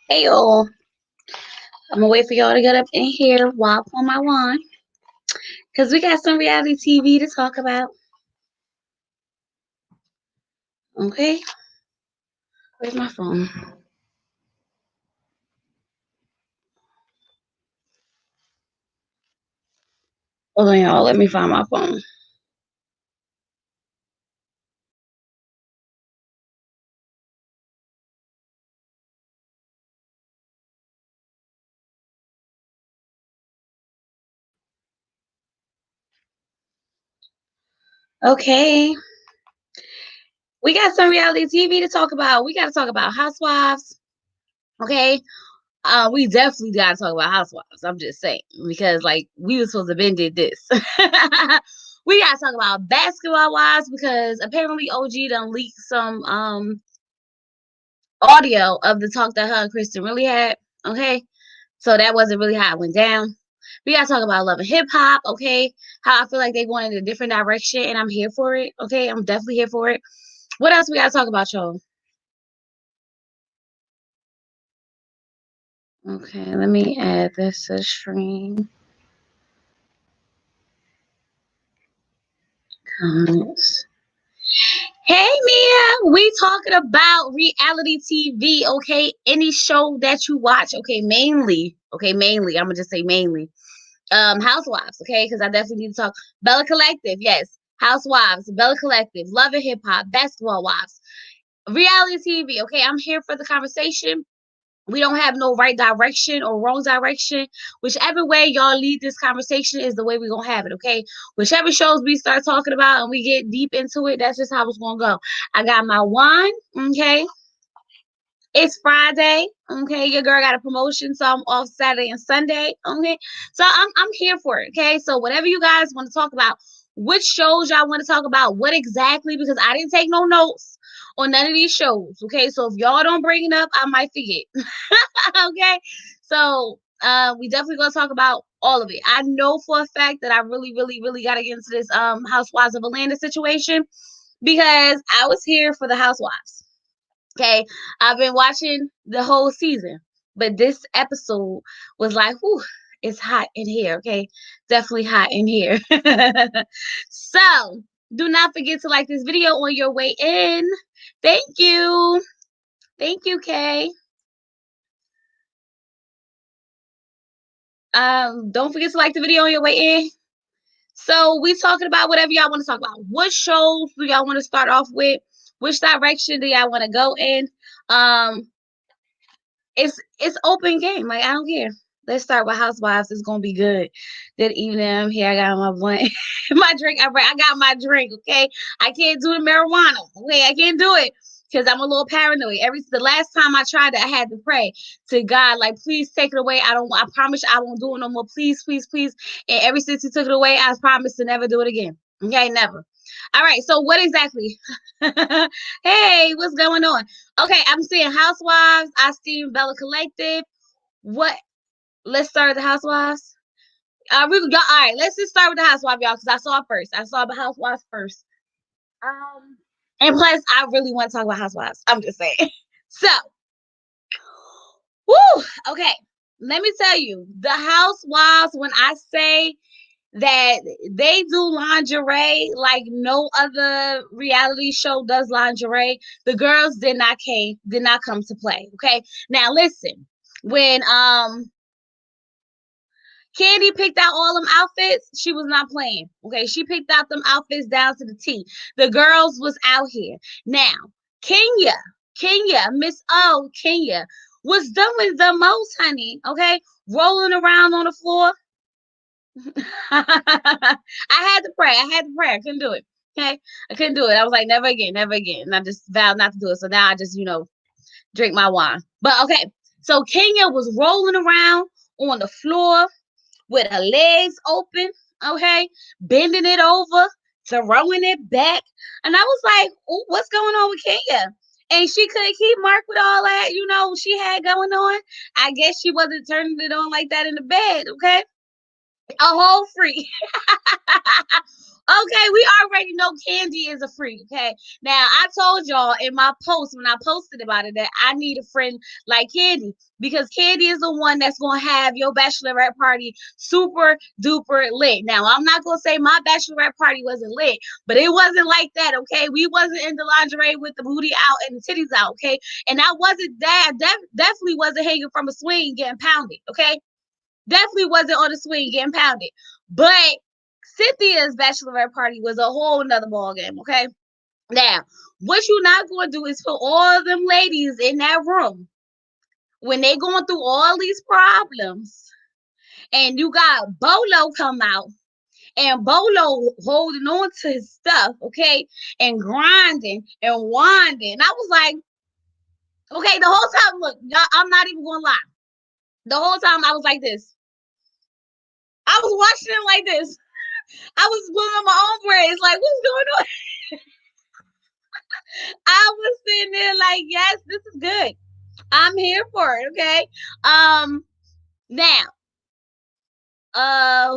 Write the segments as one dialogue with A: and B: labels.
A: Hey y'all, I'm gonna wait for y'all to get up in here while I pour my wine, cause we got some reality TV to talk about. Okay, where's my phone? Hold on, y'all. Let me find my phone. Okay, we got some reality TV to talk about. We got to talk about Housewives. Okay, we definitely got to talk about Housewives. I'm just saying because like we were supposed to been did this. We got to talk about Basketball Wives because apparently OG done leaked some audio of the talk that her and Kristen really had. Okay. So that wasn't really how it went down. We gotta talk about love and hip hop, okay? How I feel like they going in a different direction and I'm here for it. Okay. I'm definitely here for it. What else we gotta talk about, y'all? Okay, let me add this to stream comments. Hey Mia, we talking about reality TV, okay? Any show that you watch, okay, mainly. I'm gonna just say mainly. Housewives, okay, because I definitely need to talk. Bella Collective, yes. Housewives, Bella Collective, Love and Hip Hop, Basketball Wives, reality TV, okay. I'm here for the conversation. We don't have no right direction or wrong direction. Whichever way y'all lead this conversation is the way we're gonna have it, okay? Whichever shows we start talking about and we get deep into it, that's just how it's gonna go. I got my wine, okay. It's Friday, okay. Your girl got a promotion, so I'm off Saturday and Sunday, okay. So I'm here for it, okay. So whatever you guys want to talk about, which shows y'all want to talk about, what exactly? Because I didn't take no notes on none of these shows, okay. So if y'all don't bring it up, I might forget. Okay. So we definitely gonna talk about all of it. I know for a fact that I really, really, really gotta get into this Housewives of Atlanta situation because I was here for the Housewives. Okay. I've been watching the whole season, but this episode was like, whew, it's hot in here. Okay. Definitely hot in here. So do not forget to like this video on your way in. Thank you. Thank you, Kay. Don't forget to like the video on your way in. So we talking about whatever y'all want to talk about. What shows do y'all want to start off with? Which direction do y'all want to go in? Um, it's open game. Like I don't care. Let's start with Housewives. It's gonna be good. Good evening. I'm here. I got my blunt, my drink. I got my drink. Okay. I can't do the marijuana. Okay. I can't do it because I'm a little paranoid. The last time I tried it, I had to pray to God, like, please take it away. I don't. I promise you, I won't do it no more. Please, please, please. And ever since He took it away, I promise to never do it again. Okay, never. All right. So what exactly? Hey, what's going on? Okay, I'm seeing Housewives. I see Bella Collective. What? Let's start with the Housewives. All right. Let's just start with the Housewives, y'all, because I saw it first. I saw the Housewives first. Um, and plus, I really want to talk about Housewives. I'm just saying. So, whoo. Okay. Let me tell you, the Housewives. When I say that they do lingerie like no other reality show does lingerie. The girls did not come to play. Okay. Now listen, when Candy picked out all them outfits, she was not playing. Okay, she picked out them outfits down to the T. The girls was out here. Now, Kenya, Miss O, Kenya was doing the most, honey. Okay, rolling around on the floor. I had to pray. I had to pray. I couldn't do it. Okay. I couldn't do it. I was like, never again, never again. And I just vowed not to do it. So now I just, drink my wine. But okay. So Kenya was rolling around on the floor with her legs open. Okay. Bending it over, throwing it back. And I was like, ooh, what's going on with Kenya? And she couldn't keep Mark with all that, she had going on. I guess she wasn't turning it on like that in the bed. Okay. A whole freak. Okay, we already know Candy is a freak. Okay, now I told y'all in my post when I posted about it that I need a friend like Candy because Candy is the one that's gonna have your bachelorette party super duper lit. Now I'm not gonna say my bachelorette party wasn't lit, but it wasn't like that. Okay, we wasn't in the lingerie with the booty out and the titties out. Okay, and I wasn't that definitely wasn't hanging from a swing getting pounded. Okay, definitely wasn't on the swing getting pounded, but Cynthia's bachelorette party was a whole nother ball game. Okay, now what you not going to do is put all them ladies in that room when they going through all these problems, and you got Bolo come out. And Bolo holding on to his stuff, okay, and grinding and winding. And I was like, okay, the whole time, look, I'm not even gonna lie. The whole time I was like this. I was watching him like this. I was pulling on my own braids, like, what's going on? I was sitting there like, yes, this is good. I'm here for it. Okay. Now,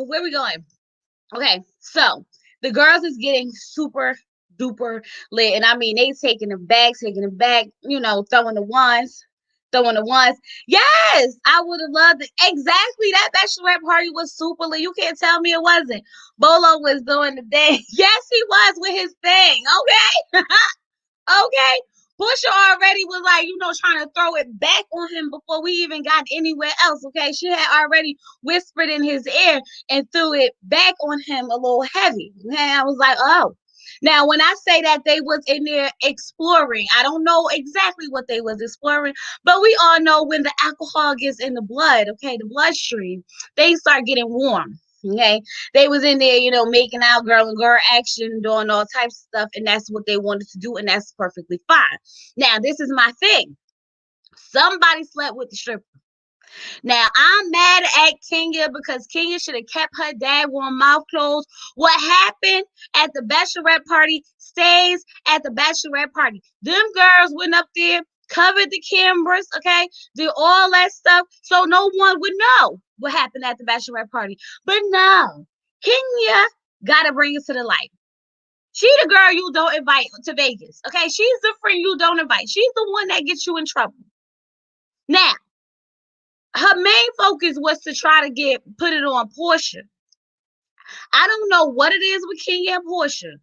A: where we going? Okay, so the girls is getting super duper lit, and I mean they taking them back, throwing the ones. Throwing the ones. Yes, I would have loved it. Exactly. That bachelorette party was super lit. You can't tell me it wasn't. Bolo was doing the thing. Yes, he was with his thing. Okay. Okay. Pusha already was like, trying to throw it back on him before we even got anywhere else. Okay. She had already whispered in his ear and threw it back on him a little heavy. Okay. I was like, oh. Now, when I say that they was in there exploring, I don't know exactly what they was exploring, but we all know when the alcohol gets in the blood, okay, the bloodstream, things start getting warm. Okay, they was in there, making out girl and girl action, doing all types of stuff, and that's what they wanted to do, and that's perfectly fine. Now, this is my thing. Somebody slept with the stripper. Now, I'm mad at Kenya because Kenya should have kept her daggone mouth closed. What happened at the bachelorette party stays at the bachelorette party. Them girls went up there, covered the cameras, okay, did all that stuff, so no one would know what happened at the bachelorette party. But no, Kenya gotta bring it to the light. She the girl you don't invite to Vegas, okay? She's the friend you don't invite. She's the one that gets you in trouble. Now, her main focus was to try to put it on Portia. I don't know what it is with Kenya and Portia,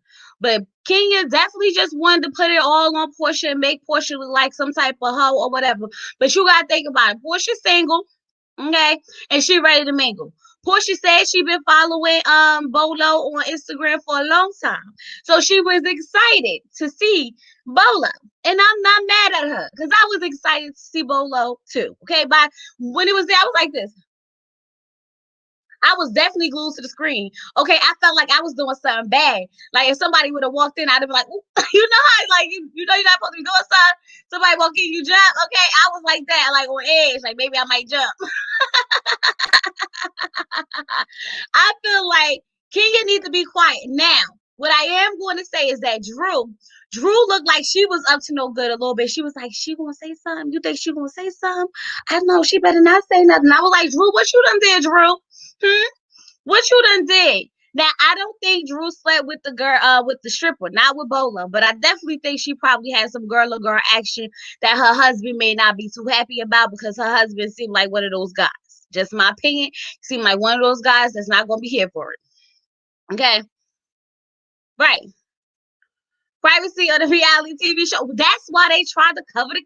A: but Kenya definitely just wanted to put it all on Portia and make Portia look like some type of hoe or whatever. But you gotta think about it. Portia's single, okay, and she ready to mingle. Portia said she been following Bolo on Instagram for a long time, so she was excited to see Bolo, and I'm not mad at her because I was excited to see Bolo too. Okay, but when it was there, I was like this. I was definitely glued to the screen. Okay, I felt like I was doing something bad. Like if somebody would have walked in, I'd have been like, you know how like you're not supposed to be doing something. Somebody walk in, you jump. Okay, I was like that, like on edge, like maybe I might jump. I feel like Kenya needs to be quiet now. What I am going to say is that Drew looked like she was up to no good a little bit. She was like, she gonna say something? You think she gonna say something? I know she better not say nothing. I was like, Drew, what you done did, Drew? Hmm? What you done did? Now I don't think Drew slept with the girl, with the stripper, not with Bola, but I definitely think she probably had some girl or girl action that her husband may not be too happy about because her husband seemed like one of those guys. Just my opinion. Seemed like one of those guys that's not gonna be here for it. Okay, right. Privacy of the reality TV show. That's why they tried to cover the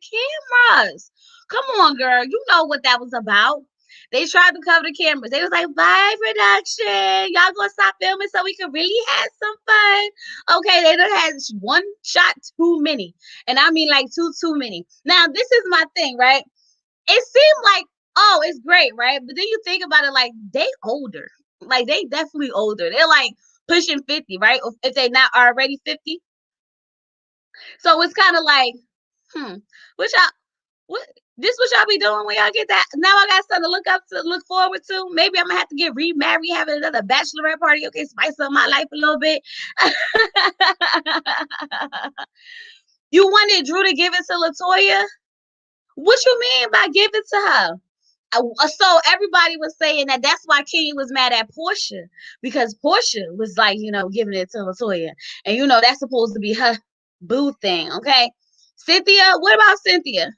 A: cameras. Come on, girl. You know what that was about. They tried to cover the cameras. They was like, bye, production. Y'all gonna stop filming so we can really have some fun. Okay, they done had one shot too many. And I mean like too many. Now, this is my thing, right? It seemed like, oh, it's great, right? But then you think about it like they older. Like they definitely older. They're like pushing 50, right? If they not already 50. So it's kind of like, what y'all, what this what y'all be doing when y'all get that? Now I got something to look forward to. Maybe I'm gonna have to get remarried, having another bachelorette party. Okay, spice up my life a little bit. You wanted Drew to give it to Latoya? What you mean by give it to her? So everybody was saying that that's why Kenya was mad at Portia, because Portia was like, giving it to Latoya, and that's supposed to be her boo thing. Okay, Cynthia, what about Cynthia?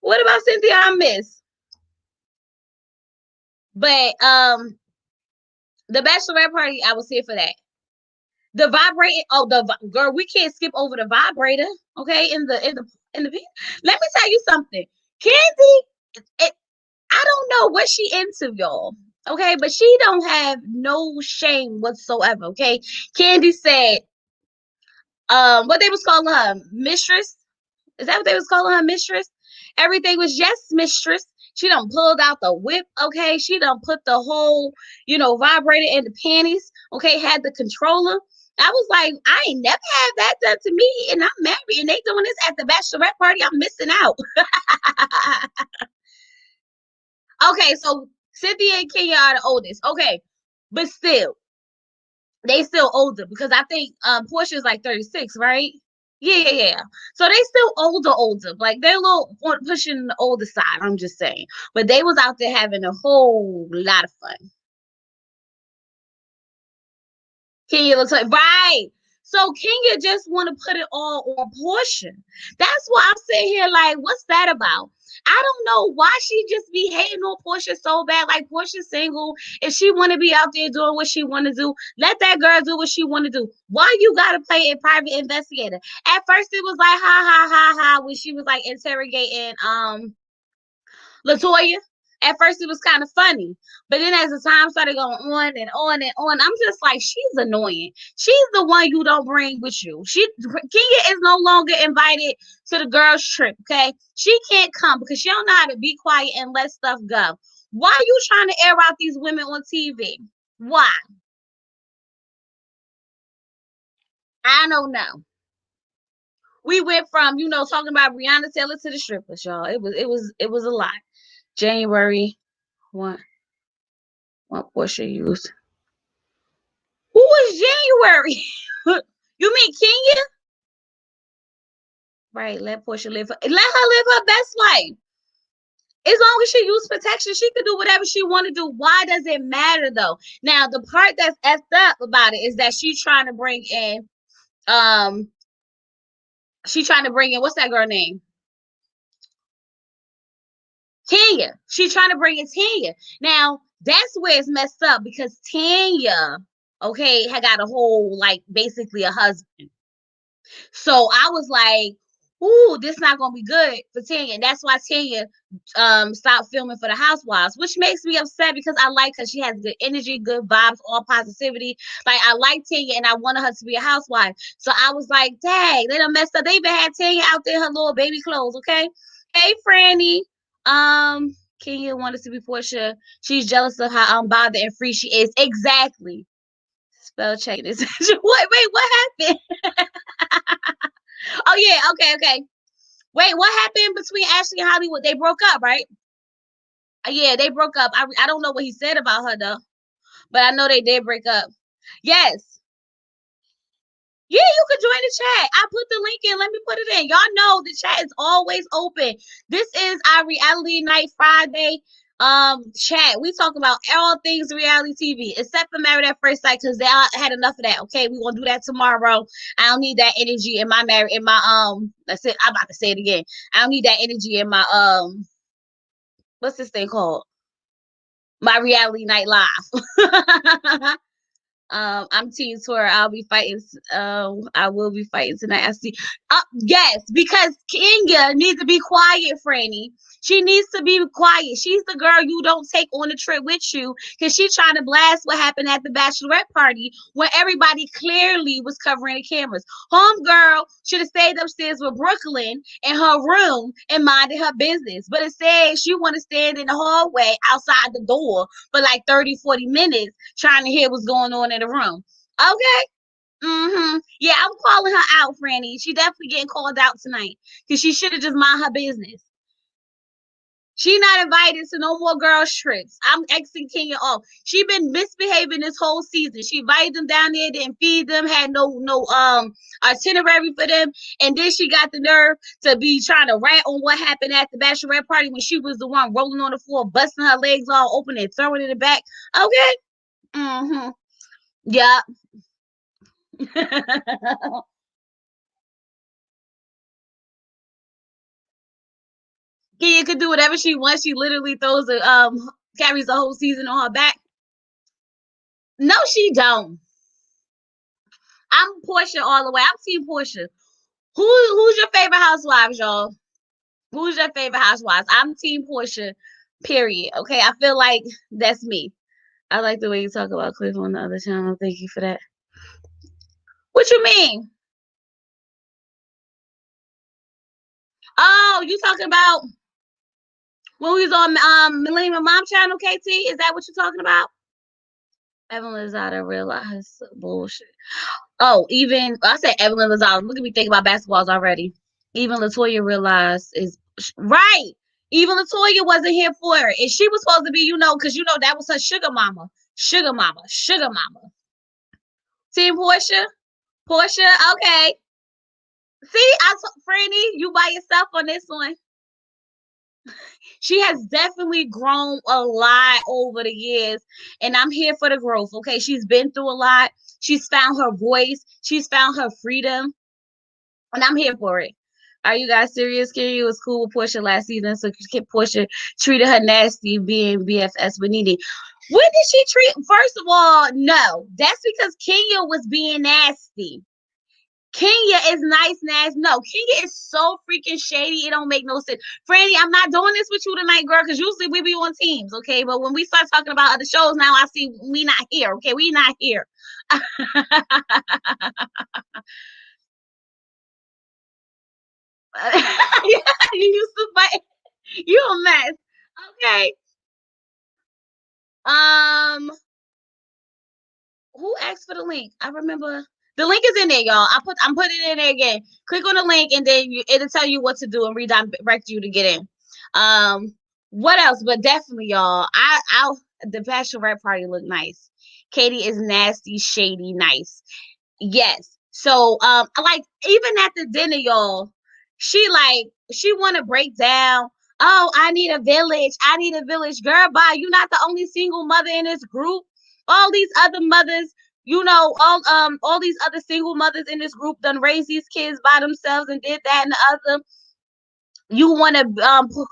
A: What about Cynthia? I miss, but the bachelorette party, I was here for that. The vibrating, oh, girl, we can't skip over the vibrator. Okay, in the let me tell you something, Candy. I don't know what she into, y'all. Okay, but she don't have no shame whatsoever. Okay, Candy said, what they was calling her, mistress. Is that what they was calling her, mistress? Everything was yes, mistress. She done pulled out the whip. Okay, she done put the whole, vibrator in the panties. Okay, had the controller. I was like, I ain't never had that done to me, and I'm married, and they doing this at the bachelorette party. I'm missing out. Okay, so Cynthia and Kenya are the oldest. Okay, but still, they still older because I think Portia is like 36, right? Yeah. So they still older. Like they're a little pushing the older side. I'm just saying, but they was out there having a whole lot of fun. Kenya looks like right. So Kenya just want to put it all on Portia. That's why I'm sitting here like, what's that about? I don't know why she just be hating on Portia so bad. Like Portia's single. If she want to be out there doing what she want to do, let that girl do what she want to do. Why you gotta play a private investigator? At first it was like ha ha ha ha when she was like interrogating Latoya. At first, it was kind of funny, but then as the time started going on and on and on, I'm just like, she's annoying. She's the one you don't bring with you. Kenya is no longer invited to the girls' trip. Okay, she can't come because she don't know how to be quiet and let stuff go. Why are you trying to air out these women on TV? Why? I don't know. We went from talking about Breonna Taylor to the strippers, y'all. It was a lot. January what Portia used. Who was January? You mean Kenya? Right. Let Portia let her live her best life. As long as she use protection, she can do whatever she want to do. Why does it matter though? Now the part that's effed up about it is that um she's trying to bring in what's that girl name? Tanya. She's trying to bring in Tanya. Now that's where it's messed up because Tanya, okay, had got a whole like basically a husband. So I was like, ooh, this not gonna be good for Tanya. And that's why Tanya stopped filming for the Housewives, which makes me upset because I like her. She has good energy, good vibes, all positivity. Like I like Tanya and I wanted her to be a housewife. So I was like, dang, they done messed up. They even had Tanya out there in her little baby clothes, okay? Hey Franny. Kenya wanted to be Portia. She's jealous of how unbothered and free she is. Exactly. Spell check this. Wait, what happened? Oh yeah, okay. Wait, what happened between Ashley and Hollywood? They broke up, right? Yeah, they broke up. I don't know what he said about her though, but I know they did break up. Yes. Yeah, you could join the chat. I put the link in. Let me put it in. Y'all know the chat is always open. This is our Reality Night Friday chat. We talk about all things reality TV, except for Married at First Sight, because they had enough of that. Okay, we're gonna do that tomorrow. I don't need that energy in my marriage in my that's it. I'm about to say it again. I don't need that energy in my what's this thing called? My Reality Night Live. I'm Team Tour. I will be fighting tonight. I see. Yes, because Kenya needs to be quiet, Franny. She needs to be quiet. She's the girl you don't take on the trip with you because she's trying to blast what happened at the bachelorette party when everybody clearly was covering the cameras. Homegirl should have stayed upstairs with Brooklyn in her room and minded her business. But instead, she want to stand in the hallway outside the door for like 30, 40 minutes trying to hear what's going on in the room. Okay. Yeah, I'm calling her out, Franny. She definitely getting called out tonight because she should have just mind her business. She not invited to no more girls trips. I'm Xing Kenya off. She been misbehaving this whole season. She invited them down there, didn't feed them, had no itinerary for them, and then she got the nerve to be trying to rat on what happened at the bachelorette party when she was the one rolling on the floor, busting her legs all open and throwing it in the back. Okay. Mm-hmm. Yeah. Kenya could do whatever she wants. She literally throws a carries the whole season on her back. No, she don't. I'm Portia all the way. I'm Team Portia. Who's your favorite housewives, y'all? Who's your favorite housewives? I'm Team Portia. Period. Okay, I feel like that's me. I like the way you talk about Cliff on the other channel. Thank you for that. What you mean? Oh, you talking about when we was on Millennium Mom channel, KT? Is that what you're talking about? Evelyn Lozada realized bullshit. Oh, even I said Evelyn Lozada. Look at me thinking about basketballs already. Even Latoya realized is right. Even Latoya wasn't here for her, and she was supposed to be, because that was her sugar mama, sugar mama, sugar mama. Team Portia, Portia. Okay. See, Franny, you by yourself on this one. She has definitely grown a lot over the years, and I'm here for the growth. Okay, she's been through a lot. She's found her voice. She's found her freedom, and I'm here for it. Are you guys serious? Kenya was cool with Portia last season, so Portia treated her nasty, being BFS with Nene. When did she treat? First of all, no, that's because Kenya was being nasty. Kenya is nice, nasty. No, Kenya is so freaking shady. It don't make no sense. Franny, I'm not doing this with you tonight, girl, because usually we be on teams, okay? But when we start talking about other shows now, I see we not here, okay? We not here. You used to fight. You a mess. Okay. Um, who asked for the link? I remember the link is in there, y'all. I'm putting it in there again. Click on the link and then it'll tell you what to do and redirect you to get in. What else? But definitely, y'all. The bachelorette party looked nice. Katie is nasty, shady, nice. Yes. So like even at the dinner, y'all, she wanna break down. Oh, I need a village. I need a village. Girl, bye. You're not the only single mother in this group. All these other mothers, all these other single mothers in this group done raised these kids by themselves and did that and the other. You want to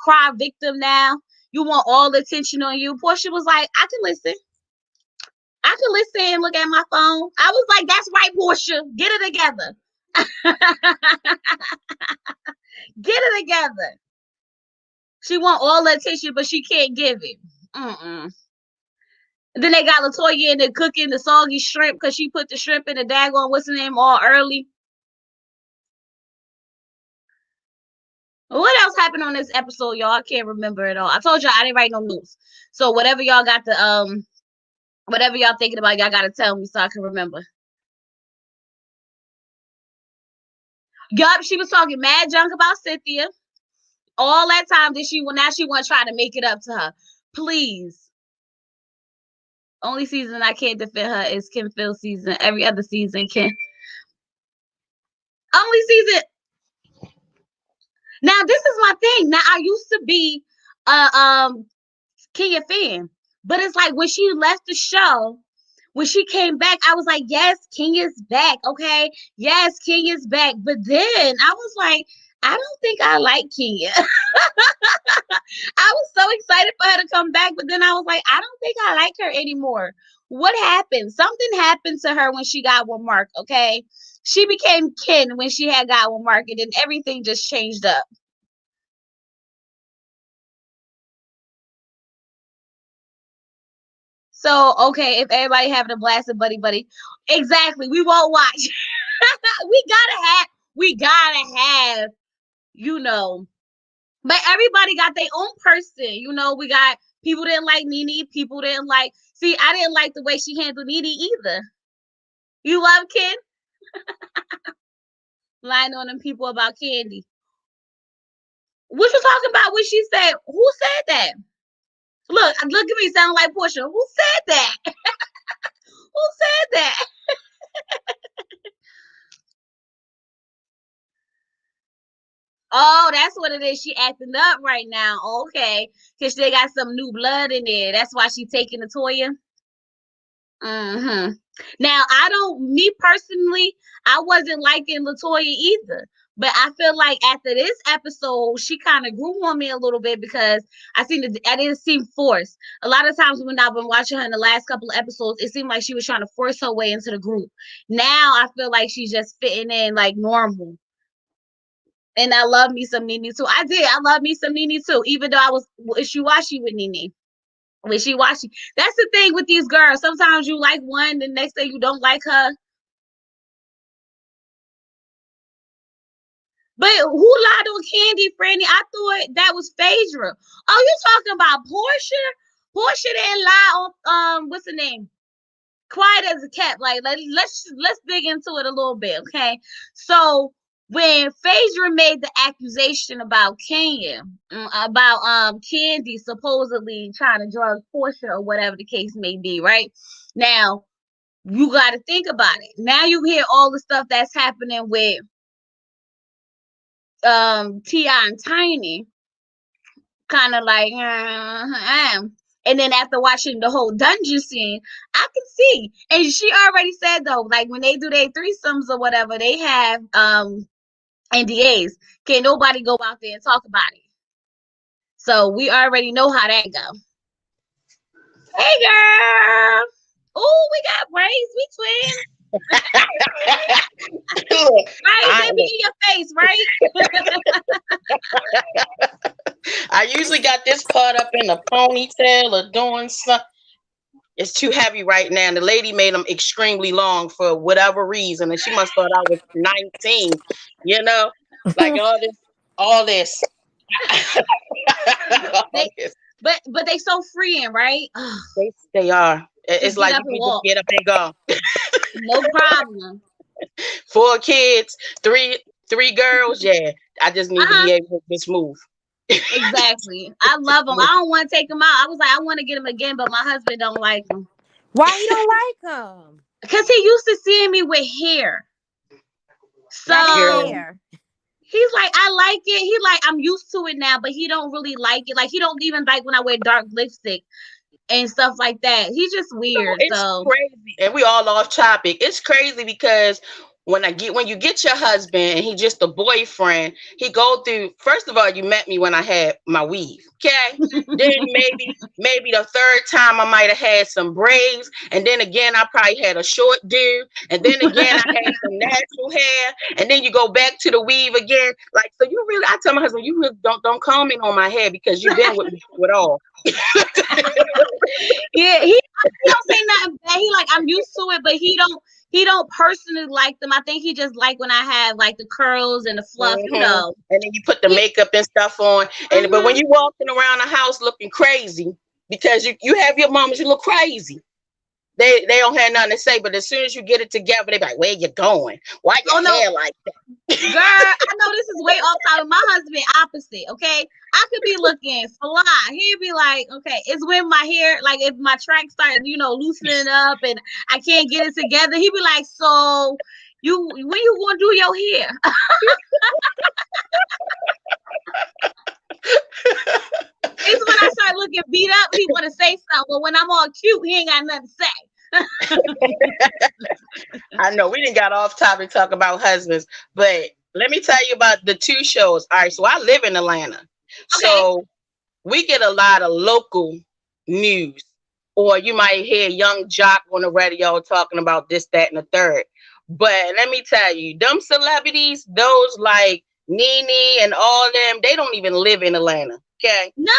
A: cry victim now. You want all the attention on you. Portia was like, I can listen. I can listen and look at my phone. I was like, that's right, Portia. Get it together. Get it together. She want all the attention, but she can't give it. Mm-mm. Then they got Latoya in there cooking the soggy shrimp because she put the shrimp in the daggone what's the name all early. What else happened on this episode, y'all? I can't remember it all. I told y'all I didn't write no notes. So whatever y'all got to whatever y'all thinking about, y'all gotta tell me so I can remember. Yup, she was talking mad junk about Cynthia. All that time that now she want to try to make it up to her. Please. Only season I can't defend her is Kim Phil season. Every other season can. Only season. Now this is my thing. Now I used to be Kenya fan, but it's like when she left the show, when she came back, I was like, yes, Kenya's back. Okay, yes, Kenya's back. But then I was like, I don't think I like Kenya. I was so excited for her to come back, but then I was like, I don't think I like her anymore. What happened? Something happened to her when she got with Mark, okay? She became kin when she had got with Mark, and then everything just changed up. So, okay, if everybody having a blast of buddy buddy, exactly, we won't watch. we gotta have, you know, but everybody got their own person. We got people didn't like Nene, people didn't like. See, I didn't like the way she handled Nene either. You love Ken? Lying on them people about Candy. What you talking about when she said, who said that? Look at me, sound like Portia. Who said that? Who said that? Oh, that's what it is. She acting up right now. Okay. Because they got some new blood in there. That's why she taking the Toya. Mm-hmm. Now, me personally, I wasn't liking Latoya either. But I feel like after this episode, she kind of grew on me a little bit because I didn't seem forced. A lot of times when I've been watching her in the last couple of episodes, it seemed like she was trying to force her way into the group. Now I feel like she's just fitting in like normal. And I love me some Nene too. I did. I love me some Nene too, even though I was wishy-washy with Nene. Wishy-washy. That's the thing with these girls. Sometimes you like one, the next day you don't like her. But who lied on Candy, Franny? I thought that was Phaedra. Oh, you talking about Portia? Portia didn't lie on what's the name? Quiet as a cat. Like let's dig into it a little bit, okay? So when Phaedra made the accusation about Kenya, about Candy supposedly trying to drug Portia or whatever the case may be, right? Now you got to think about it. Now you hear all the stuff that's happening with T.I. and Tiny, kind of like, and then after watching the whole dungeon scene, I can see. And she already said though, like when they do their threesomes or whatever, they have NDAs. Can't nobody go out there and talk about it. So we already know how that go. Hey girl. Oh, we got braids. We twins. Right, they be in your face, right?
B: I usually got this part up in a ponytail or doing something. It's too heavy right now. And the lady made them extremely long for whatever reason. And she must thought I was 19, you know, like all this.
A: But they so freeing, right?
B: They are. It's like you can just get up and go.
A: No problem.
B: 4 kids, three girls. Yeah, I just need to be able to just move.
A: Exactly. I love them. I don't want to take them out. I was like, I want to get them again, but my husband don't like them.
C: Why you don't like them?
A: Because he used to seeing me with hair. So he's like, I like it. He like, I'm used to it now, but he don't really like it. Like he don't even like when I wear dark lipstick and stuff like that. He's just weird.
B: It's crazy. And we all off topic. It's crazy because when you get your husband and he's just a boyfriend, he go through, first of all, you met me when I had my weave. Okay. Then maybe the third time I might have had some braids. And then again, I probably had a short dude. And then again, I had some natural hair. And then you go back to the weave again. Like, so you really, I tell my husband, you really don't comment on my hair because you've been with me with all.
A: Yeah, he don't say nothing bad. He like, I'm used to it, but he don't personally like them. I think he just like when I have like the curls and the fluff, you know.
B: And then you put the makeup and stuff on. And but when you walking around the house looking crazy, because you have your moments, you look crazy. They don't have nothing to say, but as soon as you get it together, they be like, where you going? Why your hair like that?
A: Girl, I know this is way off topic. My husband opposite, okay? I could be looking fly. He'd be like, okay, it's when my hair, like if my track starts, loosening up and I can't get it together. He'd be like, so when you gonna do your hair? It's when I start looking beat up, he want to say something. But when I'm all cute, he ain't got nothing to say.
B: I know we didn't got off topic talk about husbands, but let me tell you about the 2 shows. All right, so I live in Atlanta, so we get a lot of local news, or you might hear Young Jock on the radio talking about this, that, and the third. But let me tell you, them celebrities, those like Nene and all them, they don't even live in Atlanta. Okay,
A: no,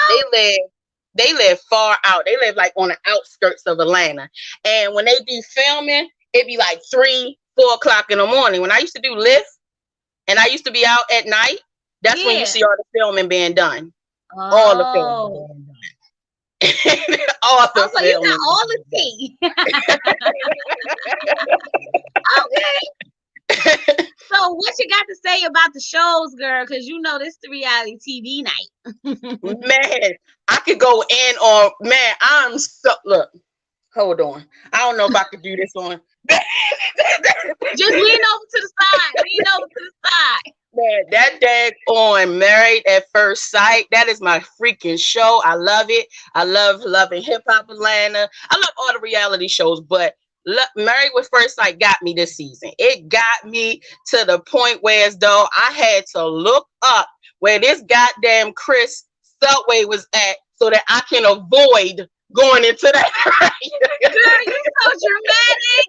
B: they live far out. They live like on the outskirts of Atlanta. And when they do filming, it'd be like 3, 4 o'clock in the morning. When I used to do Lyft and I used to be out at night, that's when you see all the filming being done. All the filming being done. All the
A: so you got all the tea. Okay. So what you got to say about the shows, girl? Because you know this is the reality TV night.
B: Man, I could go in on, man, I'm so, look, hold on. I don't know if I could do this on.
A: Just lean over to the side. Lean over to the side.
B: Man, that dag on Married at First Sight, that is my freaking show. I love it. I love loving Hip Hop Atlanta. I love all the reality shows, but Married with First Sight got me this season. It got me to the point where as though I had to look up where this goddamn Chris Subway was at so that I can avoid going into that.
A: Girl, you so dramatic.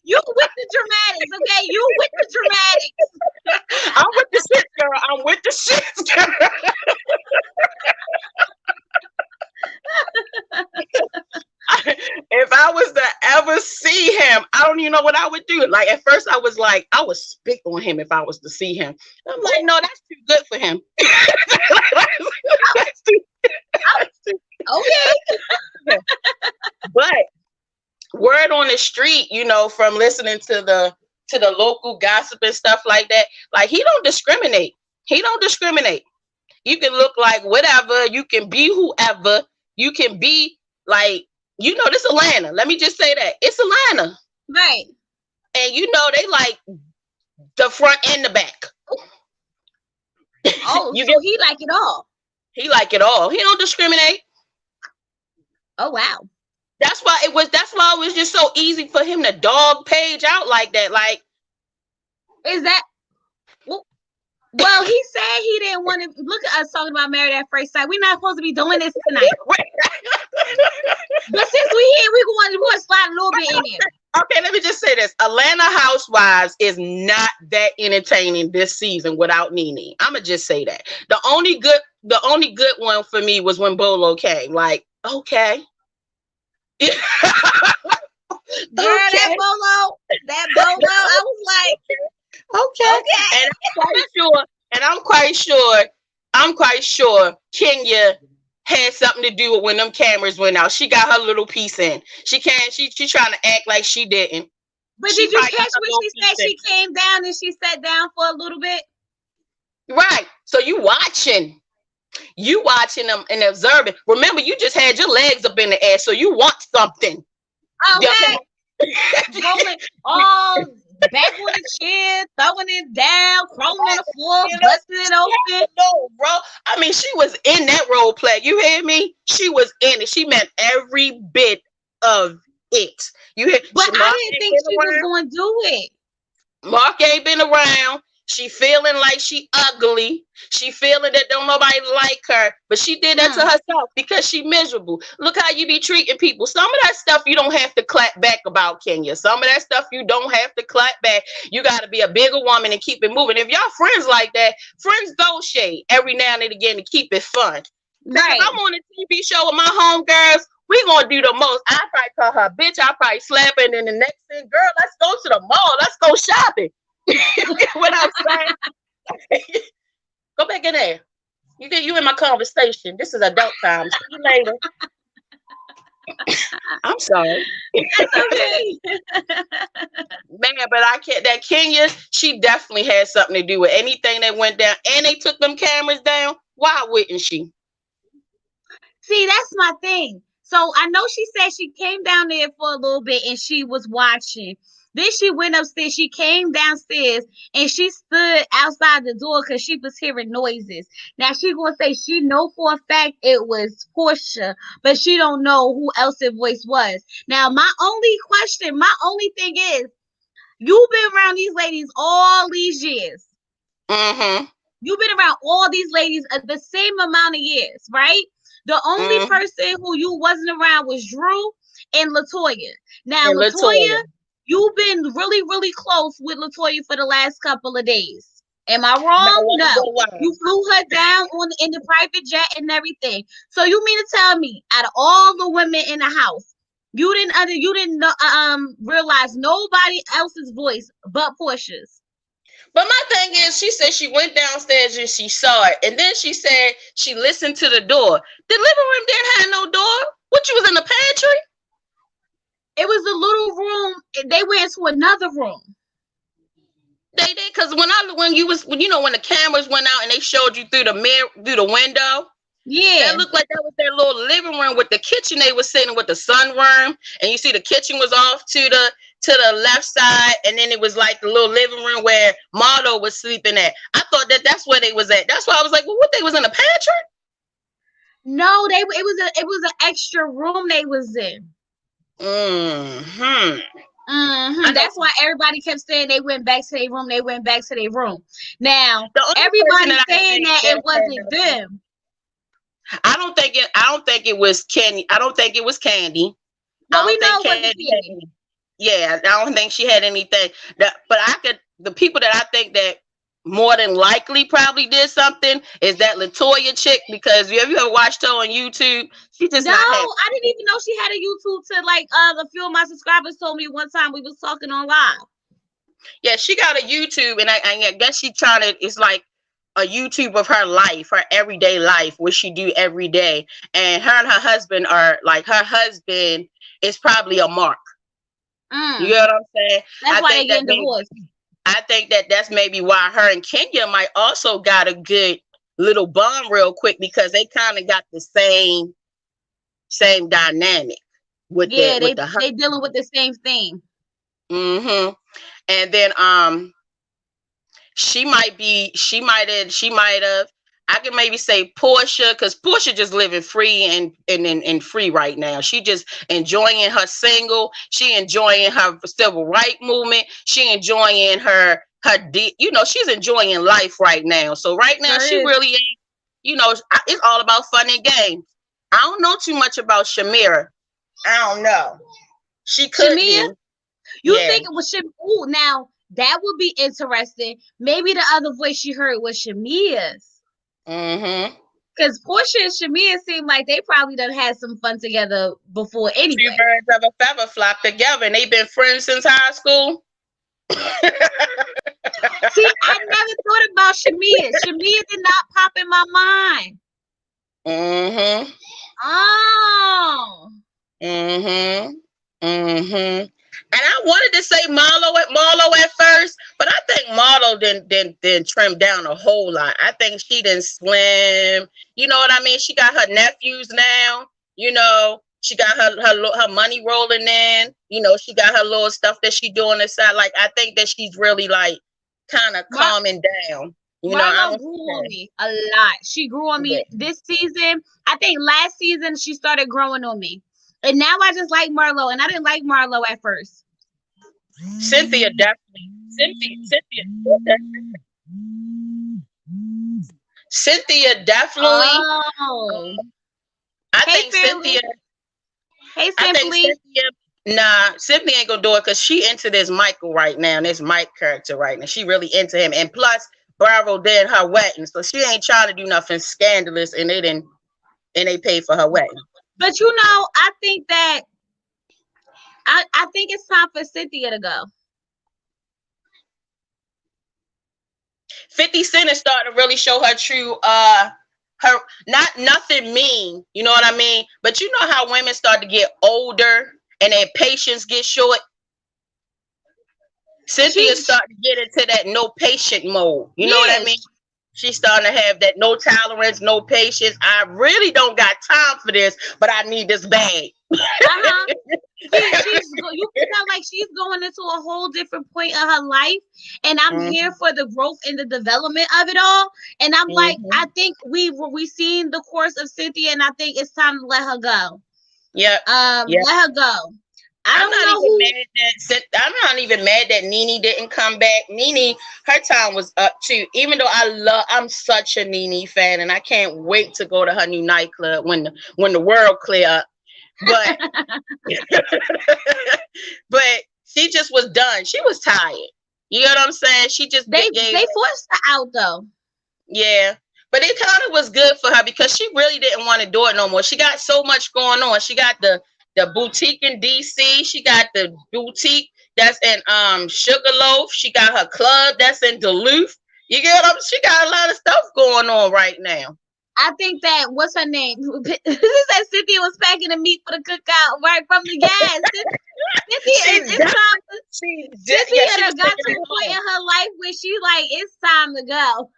A: You with the dramatics, okay? You with the dramatics.
B: I'm with the shit, girl. I'm with the shit, girl. If I was to ever see him, I don't even know what I would do. Like at first I was like, I would spit on him if I was to see him. I'm like, no, that's too good for him. That's too,
A: Okay.
B: But word on the street, you know, from listening to the local gossip and stuff like that, like he don't discriminate. He don't discriminate. You can look like whatever, you can be whoever, you can be like, you know, this Atlanta. Let me just say that. It's Atlanta.
A: Right.
B: And you know, they like the front and the back.
A: Oh,
B: you
A: so he like it all.
B: He like it all. He don't discriminate.
A: Oh wow.
B: That's why it was just so easy for him to dog Paige out like that. Like,
A: is that well, he said he didn't want to look at us talking about Married at First Sight. We're not supposed to be doing this tonight. But since we here, we want to slide a little bit in here.
B: Okay, let me just say this. Atlanta Housewives is not that entertaining this season without Nene. I'ma just say that. The only good one for me was when Bolo came. Like, okay.
A: Girl, that Bolo, I was like,
B: okay. And I'm quite sure Kenya had something to do with when them cameras went out. She got her little piece in. She trying to act like she didn't.
A: But did you catch what she said? She came down and she sat down for a little bit.
B: Right. So you watching them and observing. Remember, you just had your legs up in the air, so you want something.
A: Okay. Rolling all back on the chair, throwing it down, crawling on the floor, busting it open.
B: No, bro. I mean, she was in that role play. You hear me? She was in it. She meant every bit of it. You hear?
A: But I didn't think she was going to do it.
B: Mark ain't been around. She feeling like she ugly. She feeling that don't nobody like her. But she did that to herself because she miserable. Look how you be treating people. Some of that stuff you don't have to clap back about, Kenya. Some of that stuff you don't have to clap back. You got to be a bigger woman and keep it moving. If y'all friends like that, friends go shade every now and again to keep it fun. Right. If I'm on a TV show with my homegirls, we gonna do the most. I probably call her bitch. I probably slap her, and then the next thing, girl, let's go to the mall. Let's go shopping. You get what I'm saying? Go back in there. You in my conversation. This is adult time. See you later. I'm sorry.
A: That's okay.
B: Man, but I can't. That Kenya, she definitely had something to do with anything that went down. And they took them cameras down. Why wouldn't she?
A: See, that's my thing. So I know she said she came down there for a little bit and she was watching. Then she went upstairs. She came downstairs and she stood outside the door because she was hearing noises. Now she gonna say she know for a fact it was Portia, but she don't know who else's voice was. Now my only thing is, you've been around these ladies all these years.
B: Mm-hmm.
A: You've been around all these ladies the same amount of years, right? The only person who you wasn't around was Drew and Latoya. Now, Latoya, you've been really, really close with Latoya for the last couple of days. Am I wrong? No. You flew her down in the private jet and everything. So you mean to tell me, out of all the women in the house, you didn't realize nobody else's voice but Portia's?
B: But my thing is, she said she went downstairs and she saw it. And then she said she listened to the door. The living room didn't have no door. What, you was in the pantry?
A: It was a little room. They went to another room.
B: They because when the cameras went out and they showed you through the mirror, through the window,
A: Yeah.
B: that looked like that was their little living room with the kitchen they was sitting with the sunroom, and you see the kitchen was off to the left side, and then it was like the little living room where Marlo was sleeping at. I thought that's where they was at. That's why I was like, well, what, they was in the pantry?
A: No, it was an extra room they was in. That's why everybody kept saying they went back to their room. They went back to their room. Now everybody's saying that it wasn't them.
B: I don't think it was Candy. I don't think it was Candy.
A: But we know it wasn't Candy.
B: Yeah, I don't think she had anything. The people that I think that more than likely probably did something is that LaToya chick, because have you ever watched her on YouTube? She just
A: I didn't even know she had a YouTube to a few of my subscribers told me one time we was talking on live.
B: Yeah, she got a YouTube, and I guess she trying to, it's like a YouTube of her life, her everyday life, what she do every day. And her husband are like, her husband is probably a mark. You get what I'm saying?
A: That's why they getting divorced.
B: I think that's maybe why her and Kenya might also got a good little bond real quick, because they kind of got the same dynamic with they
A: dealing with the same thing.
B: And then she might have, I can maybe say Portia, because Portia just living free and free right now. She just enjoying her single. She enjoying her civil rights movement. She enjoying she's enjoying life right now. So right now she really ain't, it's all about fun and games. I don't know too much about Shamira. I don't know. She could be.
A: You think it was Shamira? Now that would be interesting. Maybe the other voice she heard was Shamira's. Because Portia and Shamir seem like they probably done had some fun together before anyway.
B: Two birds of a feather flock together, and they've been friends since high school.
A: See, I never thought about Shamir. Shamir did not pop in my mind.
B: And I wanted to say Marlo at first, but I think Marlo didn't trim down a whole lot. I think she didn't slim. You know what I mean? She got her nephews now. She got her money rolling in. She got her little stuff that she do on the side. Like, I think that she's really like kind of calming down.
A: Marlo grew on me a lot. She grew on me this season. I think last season she started growing on me. And now I just like Marlo, and I didn't like Marlo at first.
B: Cynthia definitely. Cynthia definitely.
A: Oh.
B: I think Cynthia.
A: Hey, Simply.
B: Cynthia ain't gonna do it because she into this Michael right now, this Mike character right now. She really into him, and plus Bravo did her wedding, so she ain't trying to do nothing scandalous, and they paid for her wedding.
A: But I think that I think it's time for Cynthia to go.
B: 50 Cent is starting to really show her true her nothing mean, you know what I mean? But you know how women start to get older and their patience gets short? Cynthia's starting to get into that no patient mode. You know what I mean? She's starting to have that no tolerance, no patience. I really don't got time for this, but I need this bag.
A: You can tell like she's going into a whole different point of her life, and I'm here for the growth and the development of it all. And I'm like, I think we seen the course of Cynthia, and I think it's time to let her go. Let her go. I'm
B: not even mad that Nene didn't come back. Nene, her time was up too. Even though I'm such a Nene fan, and I can't wait to go to her new nightclub when the world clear up. But but she just was done. She was tired. You know what I'm saying? She just
A: they forced her out though.
B: Yeah. But it kind of was good for her because she really didn't want to do it no more. She got so much going on. She got the boutique in DC. She got the boutique that's in Sugarloaf. She got her club that's in Duluth. You get what I'm saying? She got a lot of stuff going on right now.
A: I think that what's her name? This said Cynthia was packing the meat for the cookout right from the gas. Cynthia, it's time. Cynthia
B: she was
A: done got
B: taking
A: to
B: it
A: the point
B: home.
A: in her life where she's like, it's time to go.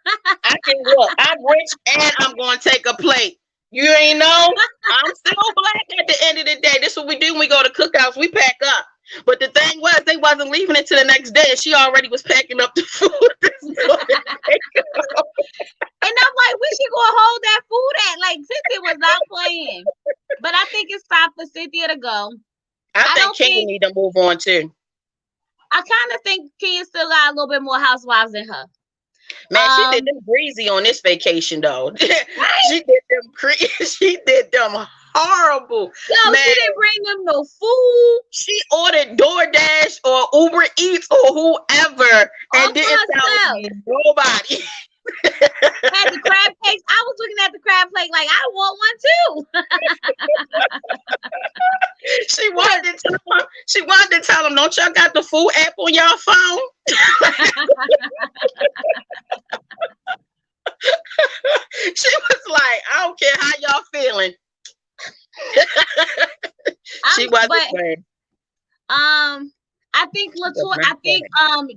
B: I can look. I'm rich and I'm going to take a plate. You ain't know? I'm still black at the end of the day. This is what we do when we go to cookouts. We pack up. But the thing was, they wasn't leaving until the next day, and she already was packing up the food.
A: And I'm like, we should go hold that food at. Like, Cynthia was not playing. But I think it's time for Cynthia to go.
B: I think Kenya need to move on too.
A: I kind of think Kenya still got a little bit more housewives in her.
B: Man, she did them breezy on this vacation though. She did them horrible.
A: Yo,
B: man.
A: She didn't bring them no food.
B: She ordered DoorDash or Uber Eats or whoever and didn't tell nobody.
A: Had the crab cakes. I was looking at the crab plate like I want one too.
B: She wanted to tell them, don't y'all got the food app on y'all phone? She was like, I don't care how y'all feeling. She wasn't playing.
A: I think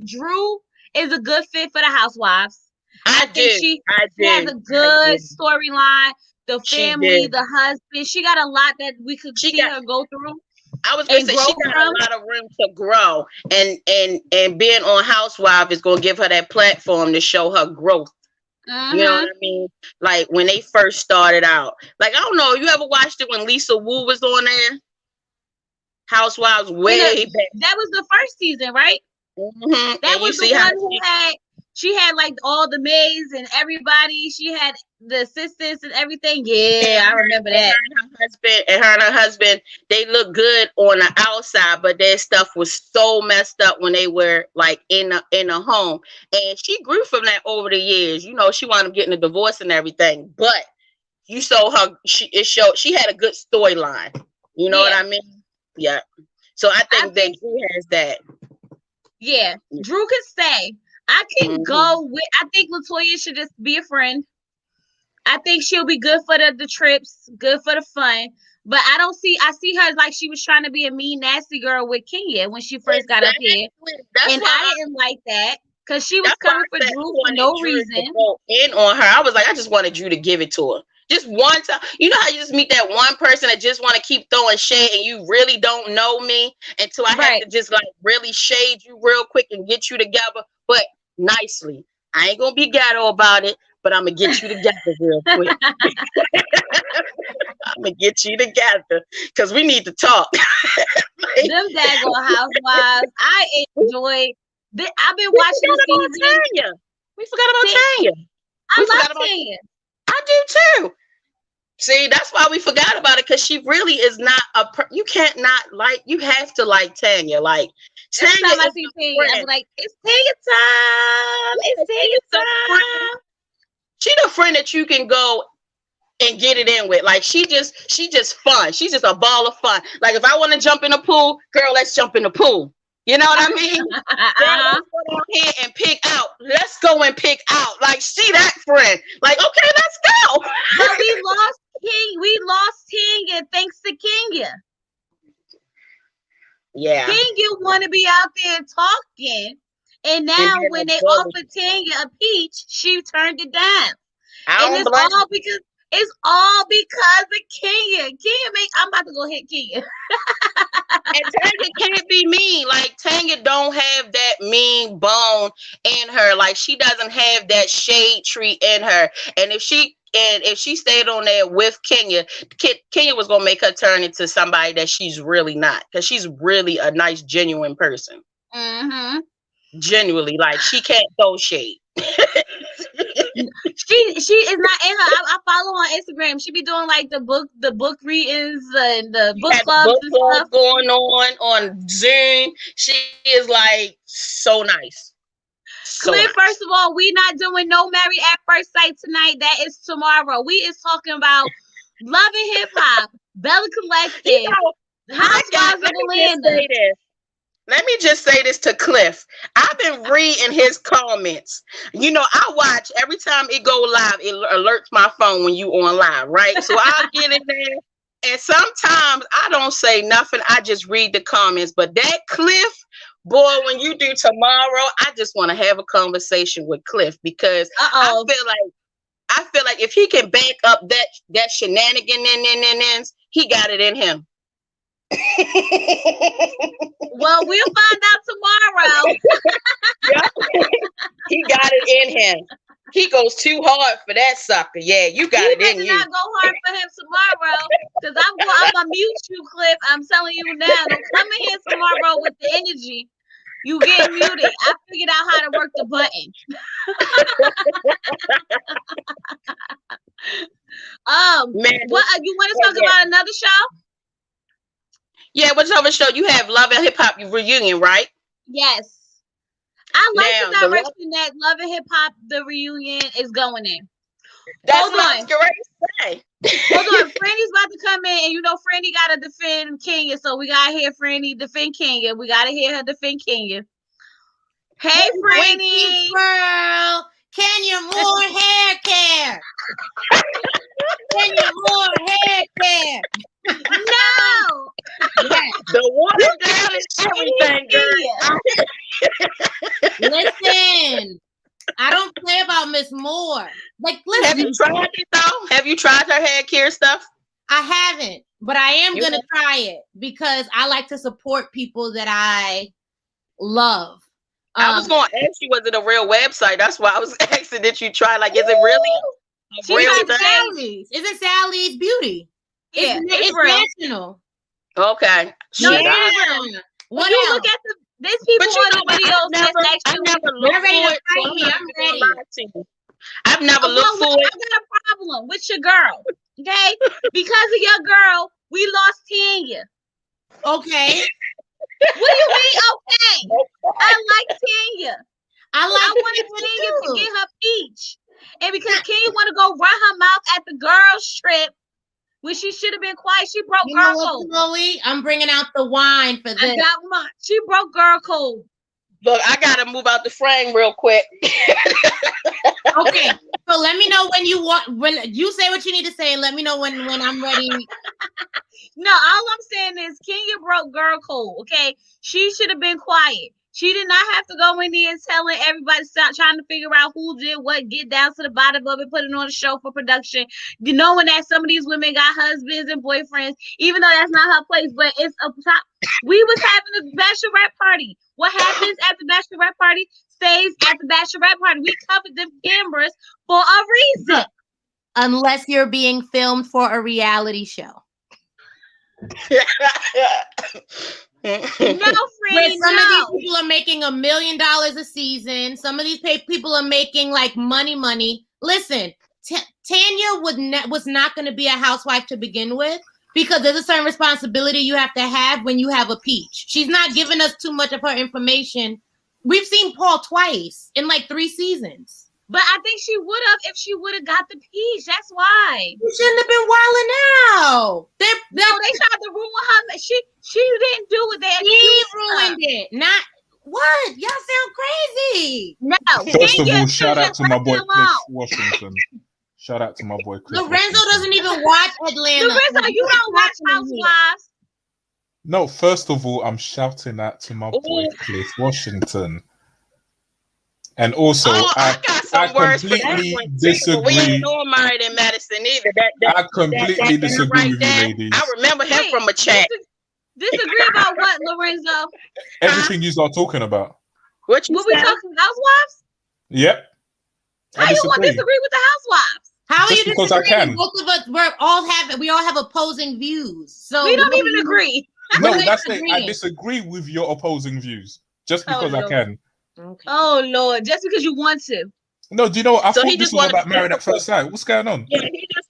A: Drew is a good fit for the housewives. I think she has a good storyline. The family, the husband. She got a lot that we could see her go through.
B: I was gonna say she got a lot of room to grow, and being on Housewives is gonna give her that platform to show her growth. You know what I mean? Like when they first started out. Like I don't know, you ever watched it when Lisa Wu was on there? Housewives way back.
A: That was the first season, right?
B: Mm-hmm.
A: That was the one who she had like all the maids and everybody. She had the assistants and everything. Yeah, I remember that.
B: Her and her husband, they look good on the outside, but their stuff was so messed up when they were like in a home. And she grew from that over the years. You know, she wound up getting a divorce and everything. But you saw her. She had a good storyline. You know what I mean? Yeah. So I think that Drew has that.
A: Yeah, Drew could stay. I can go with. I think LaToya should just be a friend. I think she'll be good for the trips, good for the fun. But I see her like she was trying to be a mean, nasty girl with Kenya when she first got up here, and I didn't like that because she was coming for Drew for no reason.
B: In on her, I was like, I just wanted Drew to give it to her. Just one time. You know how you just meet that one person that just want to keep throwing shade and you really don't know me until I have to just like really shade you real quick and get you together, but nicely. I ain't gonna be ghetto about it, but I'm gonna get you together real quick. I'm gonna get you together because we need to talk.
A: Them daggone Housewives. I enjoyed. I've been watching the season.
B: Tanya. We forgot about Tanya.
A: I love Tanya.
B: I do too. See, that's why we forgot about it because she really is not you can't not like. You have to like Tanya. Like Tanya.
A: Every time I see Tanya, I'm like, it's Tanya time. It's Tanya time.
B: She the friend that you can go and get it in with. Like she just fun. She's just a ball of fun. Like if I want to jump in the pool, girl, let's jump in the pool. You know what I mean? Girl, let's go down here and pick out. Let's go and pick out. Like she that friend. Like okay, let's go.
A: But we lost Tanya thanks to Kenya.
B: Yeah.
A: Kenya want to be out there talking, and now when they offered Tanya a peach, she turned it down. It's all because of Kenya. I'm about to go hit Kenya.
B: And Tanya can't be mean. Like Tanya don't have that mean bone in her. Like she doesn't have that shade tree in her. And if she stayed on there with Kenya, Kenya was gonna make her turn into somebody that she's really not. Because she's really a nice, genuine person.
A: Mm-hmm.
B: Genuinely, like she can't throw shade.
A: She is not in her. I follow her on Instagram. She be doing like the book readings and the book clubs and stuff
B: going on Zoom. She is like so nice.
A: Cliff, first of all, we not doing no Married at First Sight tonight. That is tomorrow. We is talking about Love and Hip Hop, Bella Collective, Housewives of Atlanta.
B: Let me just say this to Cliff. I've been reading his comments. You know, I watch every time it go live, it alerts my phone when you on live, right? So I'll get in there. And sometimes I don't say nothing. I just read the comments. But that Cliff, boy, when you do tomorrow, I just want to have a conversation with Cliff because I feel like if he can back up that shenanigans, he got it in him.
A: Well, we'll find out tomorrow.
B: He got it in him. He goes too hard for that sucker. Yeah, you got it in you.
A: Not go hard for him tomorrow, because I'm gonna mute you, Cliff. I'm telling you now. Don't come in here tomorrow with the energy. You get muted. I figured out how to work the button.
B: Man,
A: what you want to talk about another show?
B: Yeah, what's over show? You have Love and Hip Hop Reunion, right?
A: Yes. I like the direction that Love and Hip Hop the reunion is going in.
B: That's what I was going to say.
A: Hold on, Franny's about to come in, and you know Franny gotta defend Kenya, so we gotta hear Franny defend Kenya. We gotta hear her defend Kenya. Hey, Franny,
C: girl, Kenya more hair care. Kenya more hair care.
A: No,
B: the water down is everything, girl.
C: Listen. I don't play about Miss Moore. Like, listen.
B: Have you tried it though? Have you tried her hair care stuff?
C: I haven't, but I am gonna try it because I like to support people that I love.
B: I was gonna ask you, was it a real website? That's why I was asking, did you try? Like, is it really a real thing?
C: Sally's. Isn't Sally's Beauty?
A: Yeah,
C: it's national.
B: Okay.
A: No, when you look at these people on the videos that's actually
C: ready to fight me. I'm ready.
B: I've never looked for it.
A: I got a problem with your girl, okay? Because of your girl, we lost Tanya.
C: Okay.
A: What do you mean, okay? I like Tanya. I wanted Tanya to get her peach. And because Kenya want to go run her mouth at the girls' trip, when she should have been quiet, she broke girl code.
C: Chloe, I'm bringing out the wine for this.
A: I got mine. She broke girl code.
B: Look, I gotta move out the frame real quick.
C: Okay, so let me know when you say what you need to say, and let me know when I'm ready.
A: No, all I'm saying is Kenya broke girl code. Okay, she should have been quiet. She did not have to go in there and telling everybody, stop trying to figure out who did what, get down to the bottom of it, put it on the show for production. Knowing that some of these women got husbands and boyfriends, even though that's not her place, but it's a top. We was having a bachelorette party. What happens at the bachelorette party stays at the bachelorette party. We covered the cameras for a reason.
C: Unless you're being filmed for a reality show.
A: No, Franny,
C: some of these people are making $1 million a season. Some of these people are making like money. Listen, Tanya was not going to be a housewife to begin with because there's a certain responsibility you have to have when you have a peach. She's not giving us too much of her information. We've seen Paul twice in like 3 seasons.
A: But I think she would have if she would have got the peach. That's why.
C: You shouldn't have been wilding out.
A: They tried to ruin her. She didn't do it.
C: She ruined it. Not what? Y'all sound crazy.
A: No.
D: First of all, shout out to my boy Cliff Washington. Shout out to my boy Cliff.
C: Lorenzo doesn't even watch Atlanta.
A: Lorenzo, you don't watch Housewives.
D: No, first of all, I'm shouting out to my boy Cliff Washington. And also, I completely disagree.
B: We ain't no married in Madison either.
D: I completely disagree with you, ladies.
B: I remember him from a chat.
A: Disagree about what, Lorenzo?
D: Everything you are talking about.
A: What we talking? Housewives?
D: Yep.
A: How you want to disagree with the Housewives?
C: How are you
D: because I can.
C: Both of us, we all have opposing views. So
A: we don't even agree.
D: No, that's it. I disagree with your opposing views just because I can.
C: Okay.
A: Oh Lord! Just because you want to.
D: No, do you know what? I thought this was about Married at First Sight. What's going on?
B: Yeah, he just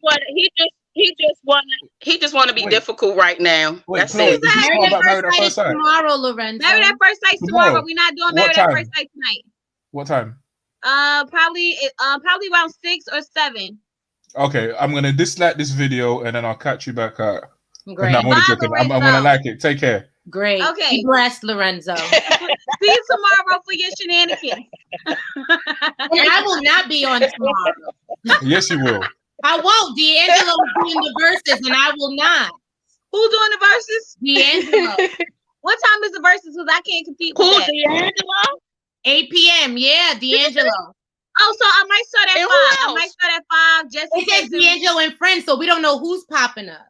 B: want to be difficult right now.
D: That's it.
C: Married at First Sight tomorrow, Lorenzo.
A: Married at First Sight tomorrow. We're not doing Married at First Sight tonight.
D: What time?
A: Probably around 6 or 7.
D: Okay, I'm gonna dislike this video and then I'll catch you back.
C: Great.
D: I'm gonna like it. Take care.
C: Great.
A: Okay.
C: Be blessed, Lorenzo.
A: See you tomorrow for your shenanigans.
C: And I will not be on tomorrow.
D: Yes, you will.
C: I won't. D'Angelo's doing the verses, and I will not.
A: Who's doing the verses?
C: D'Angelo.
A: What time is the verses? Because I can't compete with
B: Who's
A: that.
B: D'Angelo?
C: 8 p.m. Yeah, D'Angelo.
A: Oh, so I might start at
B: And
A: 5.
B: who
A: I
B: else?
A: might start at 5 just in
C: It says
A: case.
C: D'Angelo and friends, so we don't know who's popping up.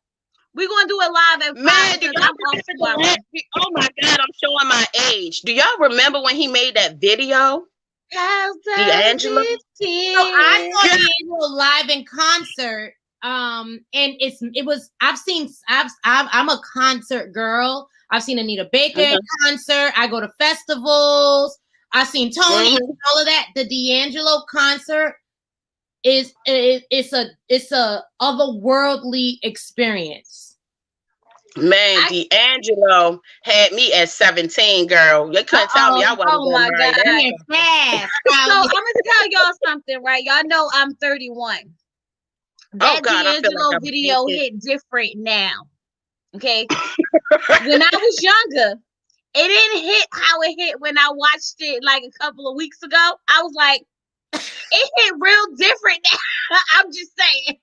A: We're going to do it live at 5.
B: Man, do
A: because
B: y'all
A: I'm off
B: remember
A: tomorrow.
B: oh my God, I'm showing my age. Do y'all remember when he made that video? D'Angelo?
C: So I saw D'Angelo live in concert. And I'm a concert girl. I've seen Anita Baker in concert. I go to festivals. I've seen Tony and all of that. The D'Angelo concert it's a otherworldly experience.
B: Man, D'Angelo had me at 17, girl. You couldn't tell me I wasn't
A: oh my
B: marry
A: God.
B: that.
C: Fast.
A: So I'm gonna tell y'all something, right? Y'all know I'm 31. That
B: God, I feel
A: D'Angelo
B: like I'm
A: video
B: dated.
A: hit different now. Okay. When I was younger, it didn't hit how it hit when I watched it like a couple of weeks ago. I was like, it hit real different now. I'm just saying.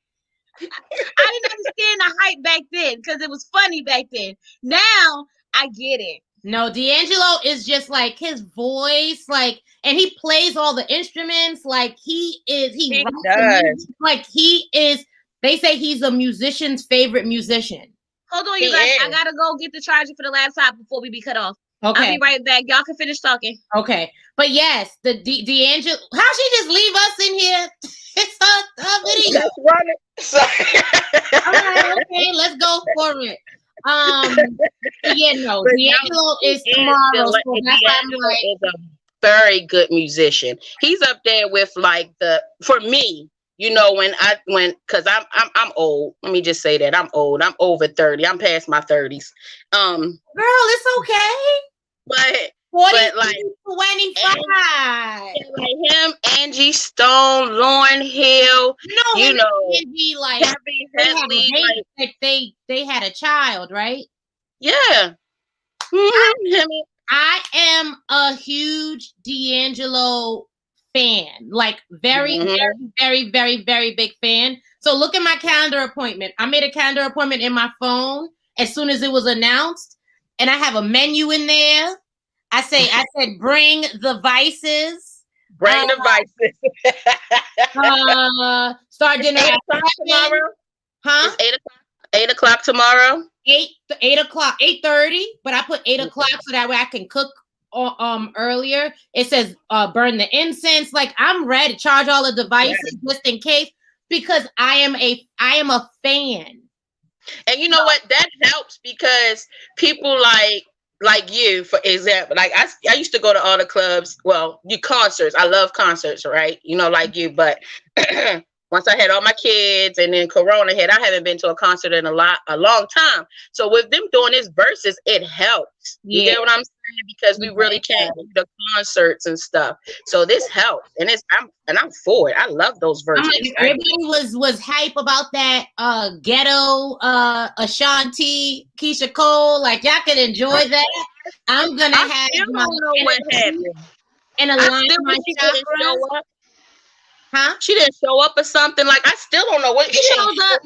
A: I didn't understand the hype back then because it was funny back then. Now I get it.
C: No, D'Angelo is just like his voice, like, and he plays all the instruments. Like he does. Like he is. They say he's a musician's favorite musician.
A: Hold on, you guys. I gotta go get the charger for the laptop before we be cut off. Okay, I'll be right back. Y'all can finish talking.
C: Okay, but yes, the D'Angelo. How she just leave us in here? It's a video.
B: Let's run it. Sorry.
C: All right, okay, let's go for it. Yeah, no, D'Angelo is tomorrow. So that's why I'm like,
B: is a very good musician. He's up there with like for me, you know, because I'm old. Let me just say that I'm old. I'm over 30. I'm past my 30s.
C: Girl, it's okay.
B: But
C: 40,
B: like
C: 25.
B: Like him, Angie Stone, Lauryn Hill, you know,
C: Angie, like they had a child, right?
B: Yeah.
C: I am a huge D'Angelo fan, like very, very, very, very big fan. So look at my calendar appointment. I made a calendar appointment in my phone as soon as it was announced, and I have a menu in there. I said, bring the vices.
B: Bring the vices.
C: Start dinner at 7
B: tomorrow.
C: Huh?
B: It's 8 o'clock tomorrow.
C: 8 o'clock, 8:30. But I put 8 o'clock so that way I can cook earlier. It says burn the incense. Like I'm ready to charge all the devices just in case, because I am a fan.
B: And you know what? That helps because people like you, for example, like I used to go to all the clubs. Well, concerts. I love concerts, right? You know, like you. But once I had all my kids and then Corona hit, I haven't been to a concert in a long time. So with them doing this versus, it helps. You get what I'm saying? Because we really can't do the concerts and stuff. So this helps, and I'm for it. I love those verses.
C: Everybody was hype about that ghetto Ashanti Keisha Cole. Like y'all can enjoy that. I'm gonna have my
B: what happened
C: and align my chakras. Huh?
B: She didn't show up or something. Like I still don't know what
A: she showed up.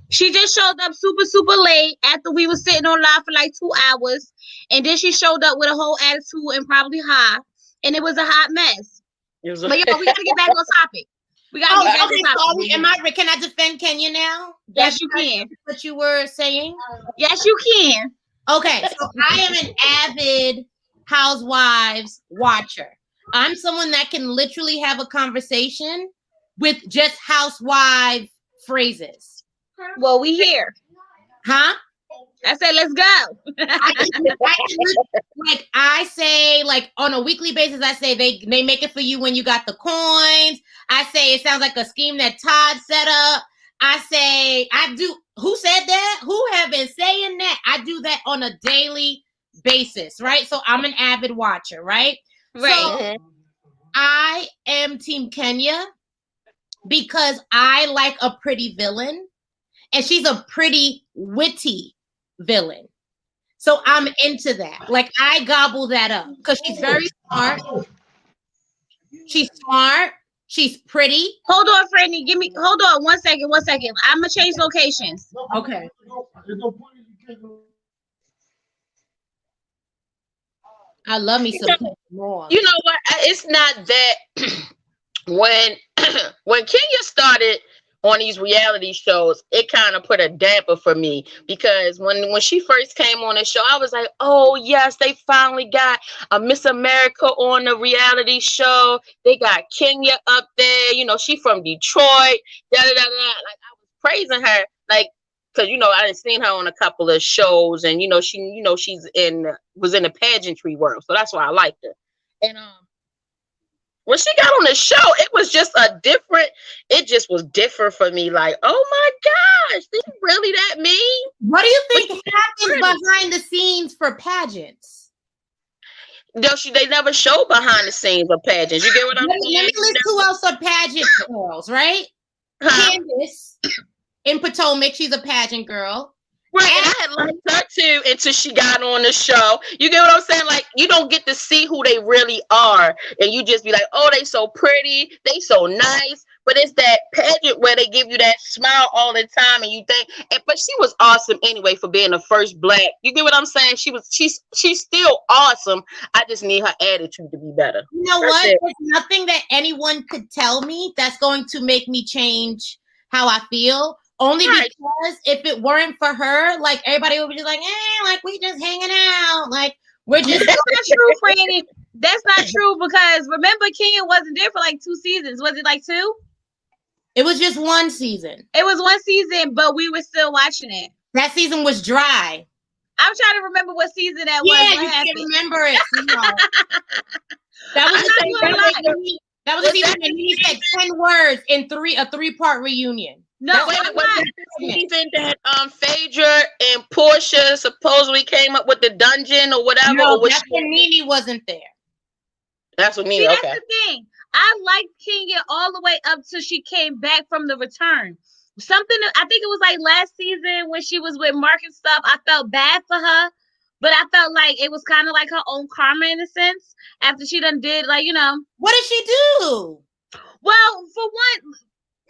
A: She just showed up super, super late after we were sitting on live for like 2 hours. And then she showed up with a whole attitude and probably high. And it was a hot mess. But we got to get back on topic. We got to get back on topic.
C: Can I defend Kenya now?
A: Yes, you can.
C: What you were saying?
A: Yes, you can.
C: Okay, so I am an avid Housewives watcher. I'm someone that can literally have a conversation with just housewife phrases.
A: Well, we here.
C: Huh?
A: I said, let's go.
C: I say, like on a weekly basis, I say they make it for you when you got the coins. I say it sounds like a scheme that Todd set up. I say I do. Who said that? Who have been saying that? I do that on a daily basis, right? So I'm an avid watcher, right?
A: Right.
C: So I am Team Kenya because I like a pretty villain. And she's a pretty witty villain. So I'm into that. Like I gobble that up because she's very smart. She's smart. She's pretty.
A: Hold on, Franny. Hold on 1 second. 1 second. I'm gonna change locations.
C: Okay. I love me some more.
B: You know what? It's not that when Kenya started on these reality shows, it kind of put a damper for me because when she first came on the show, I was like, oh yes, they finally got a Miss America on the reality show. They got Kenya up there. You know, she from Detroit. Da da da da. Like I was praising her, like. Because I had seen her on a couple of shows, and she's was in the pageantry world, so that's why I liked her. And when she got on the show, it was just was different for me. Like, oh my gosh, this is really that mean?
C: What do you think happens behind the scenes for pageants?
B: No, they never show behind the scenes of pageants. You get what I'm saying?
C: Let me list who else are pageant girls, right? Candace. In Potomac, she's a pageant girl.
B: Right, and I had liked her too until she got on the show. You get what I'm saying? Like, you don't get to see who they really are. And you just be like, oh, they so pretty. They so nice. But it's that pageant where they give you that smile all the time. And you think, but she was awesome anyway for being the first Black. You get what I'm saying? She's still awesome. I just need her attitude to be better.
C: You know what? There's nothing that anyone could tell me that's going to make me change how I feel. Only because if it weren't for her, like everybody would be just like, like we just hanging out, like we're just.
A: That's not true, Franny. That's not true because remember, Kenya wasn't there for like 2 seasons. Was it like 2?
C: It was just 1 season.
A: It was 1 season, but we were still watching it.
C: That season was dry.
A: I'm trying to remember what season that was.
C: Yeah, you can remember it. That was the season. That was the season when he said 10 words in a 3-part reunion.
A: No,
B: was that the season that Phaedra and Portia supposedly came up with the dungeon or whatever?
C: No, that's when Nene wasn't there.
B: That's what Nene.
A: That's the thing. I liked Kenya all the way up till she came back from the return. I think it was like last season when she was with Mark and stuff. I felt bad for her, but I felt like it was kind of like her own karma in a sense. After she done did
C: What did she do?
A: Well, for one.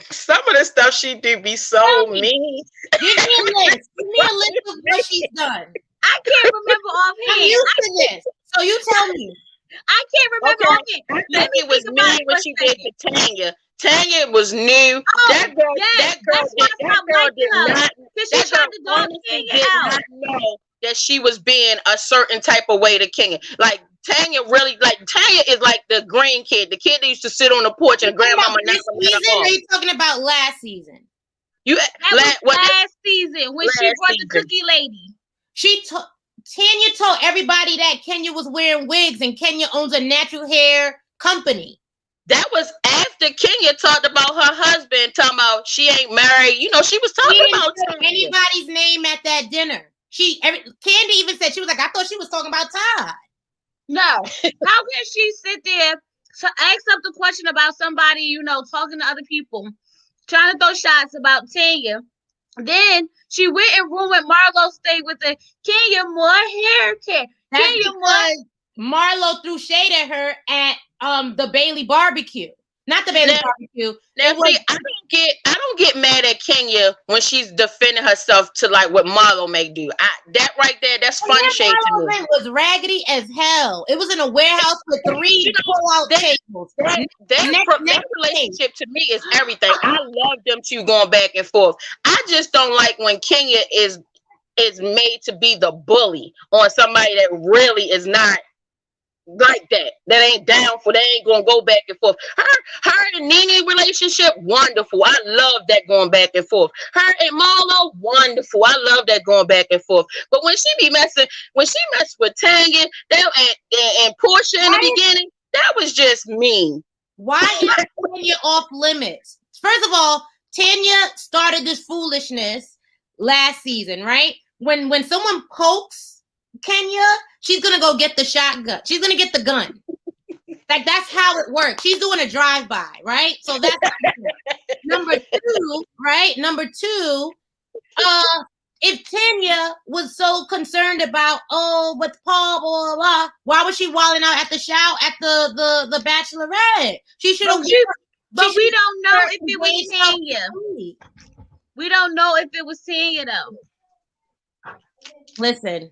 B: Some of the stuff she do be so mean.
C: Give me a list. Give me a list of what she's done.
A: I can't remember offhand.
C: I'm used to this. So you tell me.
A: I can't remember offhand.
B: I think it was mean when she did to Tanya. Tanya was new.
A: Oh,
B: that girl did not know that she was being a certain type of way to Kenya. Like Tanya is like the green kid, the kid that used to sit on the porch and grandmama.
C: This season, or are you talking about last season?
A: Last season when she brought the cookie lady.
C: Tanya told everybody that Kenya was wearing wigs and Kenya owns a natural hair company.
B: That was after Kenya talked about her husband, talking about she ain't married. She was talking about
C: anybody's name at that dinner. Candy even said, she was like, I thought she was talking about Todd.
A: No. How can she sit there to ask up the question about somebody, talking to other people, trying to throw shots about Tanya? Then she went and ruined Marlo's stay with the Kenya more hair care.
C: Marlo threw shade at her at the Bailey barbecue. Not the Bailey barbecue.
B: I don't get mad at Kenya when she's defending herself to like what Marlo may do. That right there, that's fun shade to me.
C: It was raggedy as hell. It was in a warehouse with 3 pull-out tables.
B: That relationship to me is everything. I love them two going back and forth. I just don't like when Kenya is made to be the bully on somebody that really is not like that ain't down for, they ain't gonna go back and forth. Her and Nene relationship, wonderful. I love that going back and forth. Her and Marlo, wonderful. I love that going back and forth. But when she messed with Tanya and Portia in the beginning, that was just mean.
C: Why is Tanya off limits? First of all, Tanya started this foolishness last season, right? When someone pokes Kenya, she's gonna go get the shotgun. She's gonna get the gun. Like that's how it works. She's doing a drive-by, right? So that's number 2, right? Number 2, if Tanya was so concerned about what's Paul, blah, blah, blah, why was she wilding out at the the Bachelorette? She should have.
A: But we don't know if it was Tanya. We don't know if it was Tanya though.
C: Listen,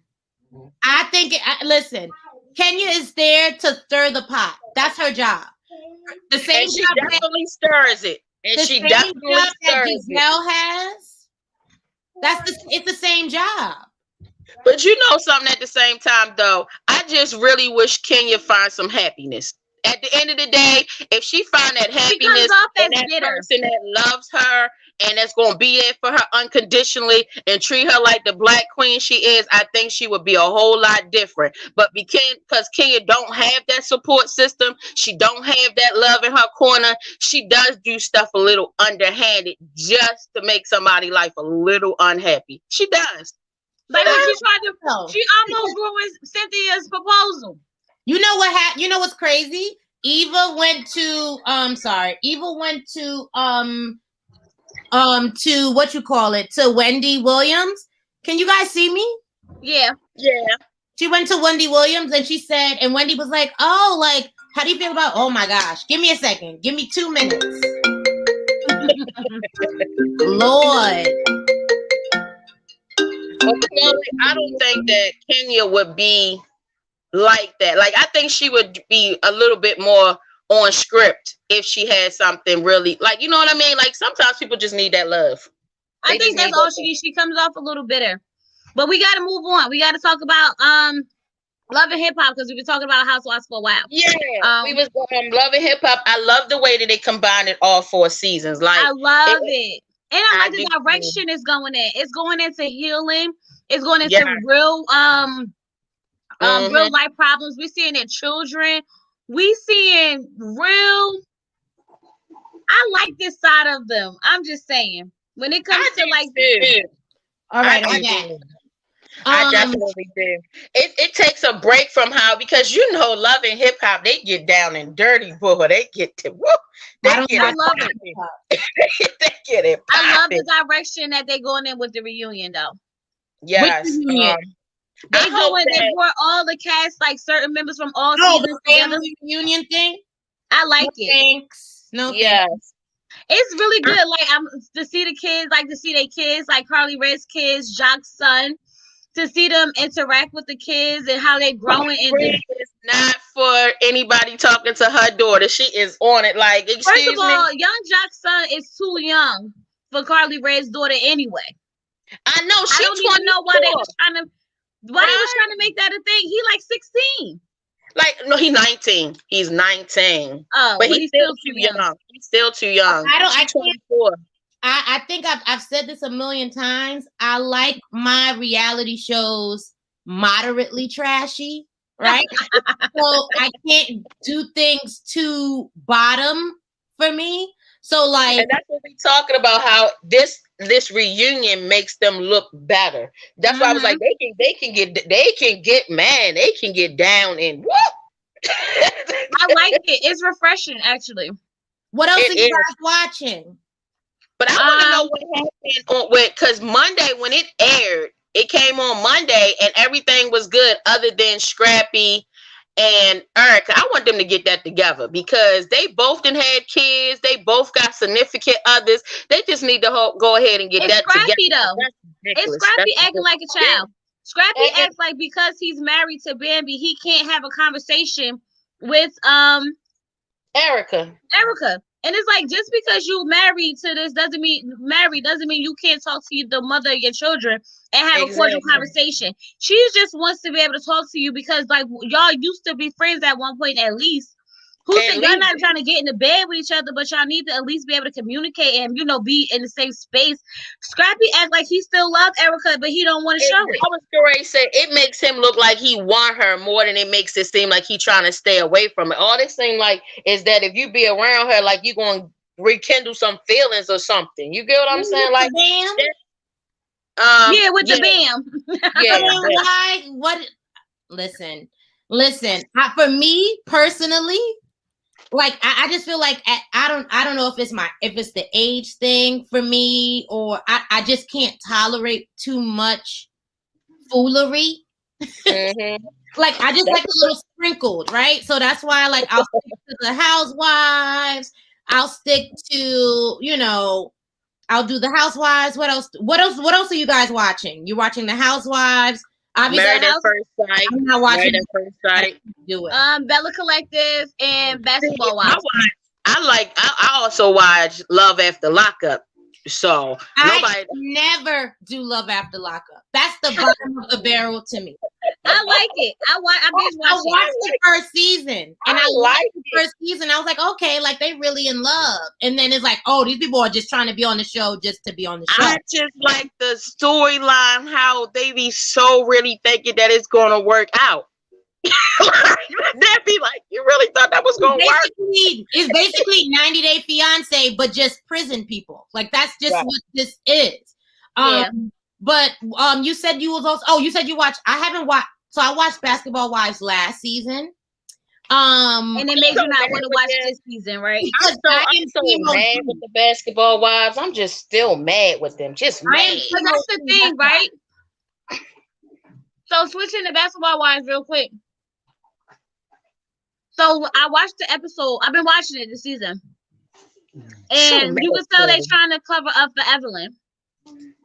C: I think. Listen, Kenya is there to stir the pot. That's her job. The same
B: and she definitely stirs it. And she definitely stirs it.
C: Giselle has. It's the same job.
B: But you know something at the same time, though. I just really wish Kenya finds some happiness. At the end of the day, if she finds that happiness and that person that loves her and that's going to be there for her unconditionally and treat her like the black queen she is, I think she would be a whole lot different. But because Kenya don't have that support system, she don't have that love in her corner, she does do stuff a little underhanded just to make somebody's life a little unhappy. She does.
A: Like she almost ruined Cynthia's proposal.
C: You know what happened? You know what's crazy? Eva went to what you call it, to Wendy Williams. Can you guys see me?
A: Yeah.
C: She went to Wendy Williams and she said, and Wendy was like, "Oh, like, how do you feel about?" Oh my gosh, give me a second, give me 2 minutes. Lord.
B: I don't think that Kenya would be like that. Like, I think she would be a little bit more on script if she had something really, like, you know what I mean? Like, sometimes people just need that love.
A: I think that's all she needs. She comes off a little bitter. But we got to move on. We got to talk about Love and Hip Hop, because we've been talking about Housewives for a while.
B: Yeah, we was Love and Hip Hop. I love the way that they combined it all 4 seasons. Like,
A: I love it. And I like the direction it's going in. It's going into healing. It's going into real real life problems. We're seeing it children. We seeing real. I like this side of them. I'm just saying. When it comes to like this.
C: All right,
B: I definitely do. It takes a break from how, because you know, Love and Hip Hop, they get down and dirty, boy. They get to whoop.
A: I love it.
B: They get it.
A: I love the direction that they're going in with the reunion, though.
B: Yes.
A: They brought all the cast, like certain members from all seasons together.
C: Reunion thing.
A: I like it.
C: Thanks. No.
B: Yes.
C: Thanks.
A: It's really good. Like, I'm to see the kids, like to see their kids, like Carly Red's kids, Jacques' son, to see them interact with the kids and how they growing.
B: It's not for anybody talking to her daughter. She is on it. Like,
A: first of all, young Jacques' son is too young for Carly Red's daughter anyway.
B: I know.
A: I don't even know why they was trying to make that a thing. He like 16.
B: Like, no, he's 19. He's 19.
A: Oh,
B: but he's still too young. He's still too young.
C: I think I've said this a million times. I like my reality shows moderately trashy, right? So I can't do things too bottom for me. So like,
B: and that's what we're talking about, how this reunion makes them look better. That's why I was like, they can get mad, they can get down and whoop.
A: I like it. It's refreshing, actually.
C: What else are you guys watching?
B: But I want to know what happened because Monday when it aired, it came on Monday and everything was good other than Scrappy and Erica. I want them to get that together because they both done had kids. They both got significant others. They just need to go ahead and get that
A: Scrappy,
B: together.
A: Though. It's Scrappy acting like a child. Scrappy acts like because he's married to Bambi, he can't have a conversation with
B: Erica.
A: And it's like, just because you married to this doesn't mean you can't talk to the mother of your children and have a cordial conversation. She just wants to be able to talk to you because, like, y'all used to be friends at one point at least. Who said y'all not trying to get in the bed with each other, but y'all need to at least be able to communicate and, you know, be in the same space. Scrappy act like he still loves Erica, but he don't want to show it.
B: I was going to say, it makes him look like he want her more than it makes it seem like he trying to stay away from it. All this seem like is that if you be around her, like you going to rekindle some feelings or something. You get what I'm saying? Like,
A: with the bam.
C: Listen. For me personally, like I just feel like I don't know if it's the age thing for me, or I just can't tolerate too much foolery.
B: Mm-hmm.
C: Like I just like a little sprinkled, right? So that's why I'll stick to the Housewives. I'll stick to, I'll do the Housewives. What else? What else are you guys watching? You're watching the Housewives. Obviously,
B: Married at First Sight.
C: I'm not watching
B: Married at First Sight.
C: Do it.
A: Bella Collective and Basketball Wives.
B: I also watch Love After Lockup. So
C: I never do Love After Lockup. That's the bottom of the barrel to me.
A: I like it. I watched
C: the first season, and I liked the first season. I was like, okay, like they really in love. And then it's like, oh, these people are just trying to be on the show just to be on the show.
B: I just like the storyline, how they be so really thinking that it's going to work out. They'd be like, you really thought that was going to work?
C: It's basically 90 Day Fiance, but just prison people. Like that's just what this is. But you said you was also. Oh, you said you watched. I haven't watched. So I watched Basketball Wives last season.
A: And it made you not want to watch this season, right?
B: I'm so mad with the Basketball Wives. I'm just still mad with them. Just mad.
A: But that's the thing, right? So switching to Basketball Wives real quick. So I watched the episode. I've been watching it this season, and you can tell they're trying to cover up for Evelyn.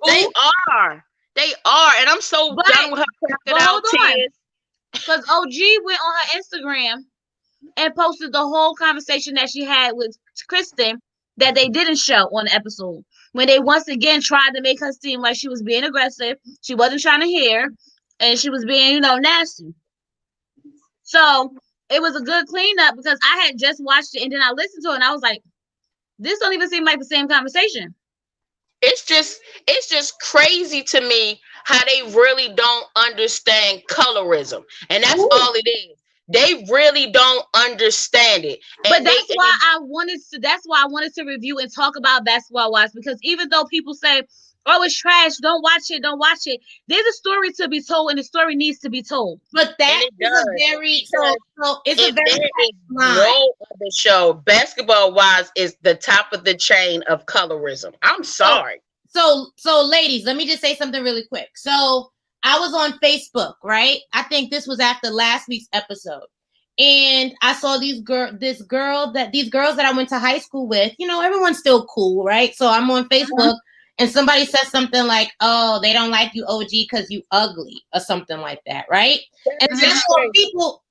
B: They are, and I'm so done with her crocodile tears.
A: Because OG went on her Instagram and posted the whole conversation that she had with Kristen that they didn't show on the episode. When they once again tried to make her seem like she was being aggressive, she wasn't trying to hear, and she was being, nasty. So it was a good cleanup because I had just watched it and then I listened to it and I was like, this don't even seem like the same conversation.
B: It's just crazy to me how they really don't understand colorism. And that's all it is. They really don't understand it. And
A: but that's why I wanted to review and talk about Basketball Wives, because even though people say, oh, it's trash, don't watch it. There's a story to be told, and the story needs to be told.
C: But that is a very
B: no other show. Basketball Wives is the top of the chain of colorism. I'm sorry.
C: So ladies, let me just say something really quick. So I was on Facebook, right? I think this was after last week's episode. And I saw these girls that I went to high school with, everyone's still cool, right? So I'm on Facebook and somebody says something like, oh, they don't like you, OG, because you ugly or something like that, right? And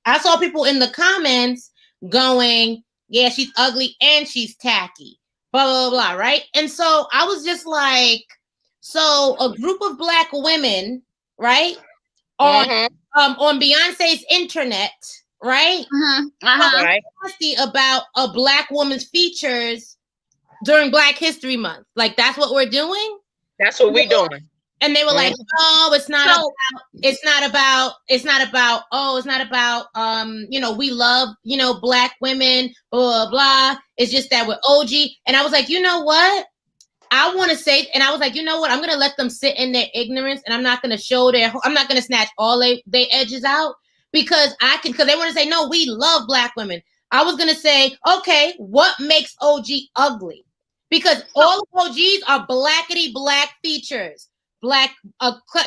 C: I saw people in the comments going, yeah, she's ugly and she's tacky, blah, blah, blah, right? And so I was just like, so a group of Black women, right, on Beyonce's internet, right?
B: Right.
C: About a Black woman's features during Black History Month. Like, that's what we're doing?
B: That's what we're doing.
C: And they were like, no, it's not about, we love, Black women, blah, blah, blah. It's just that we're OG. And I was like, you know what? I want to say, and I was like, you know what? I'm going to let them sit in their ignorance, and I'm not going to I'm not going to snatch all their edges out because they want to say, no, we love Black women. I was going to say, okay, what makes OG ugly? Because all OGs are blackety Black features. Black,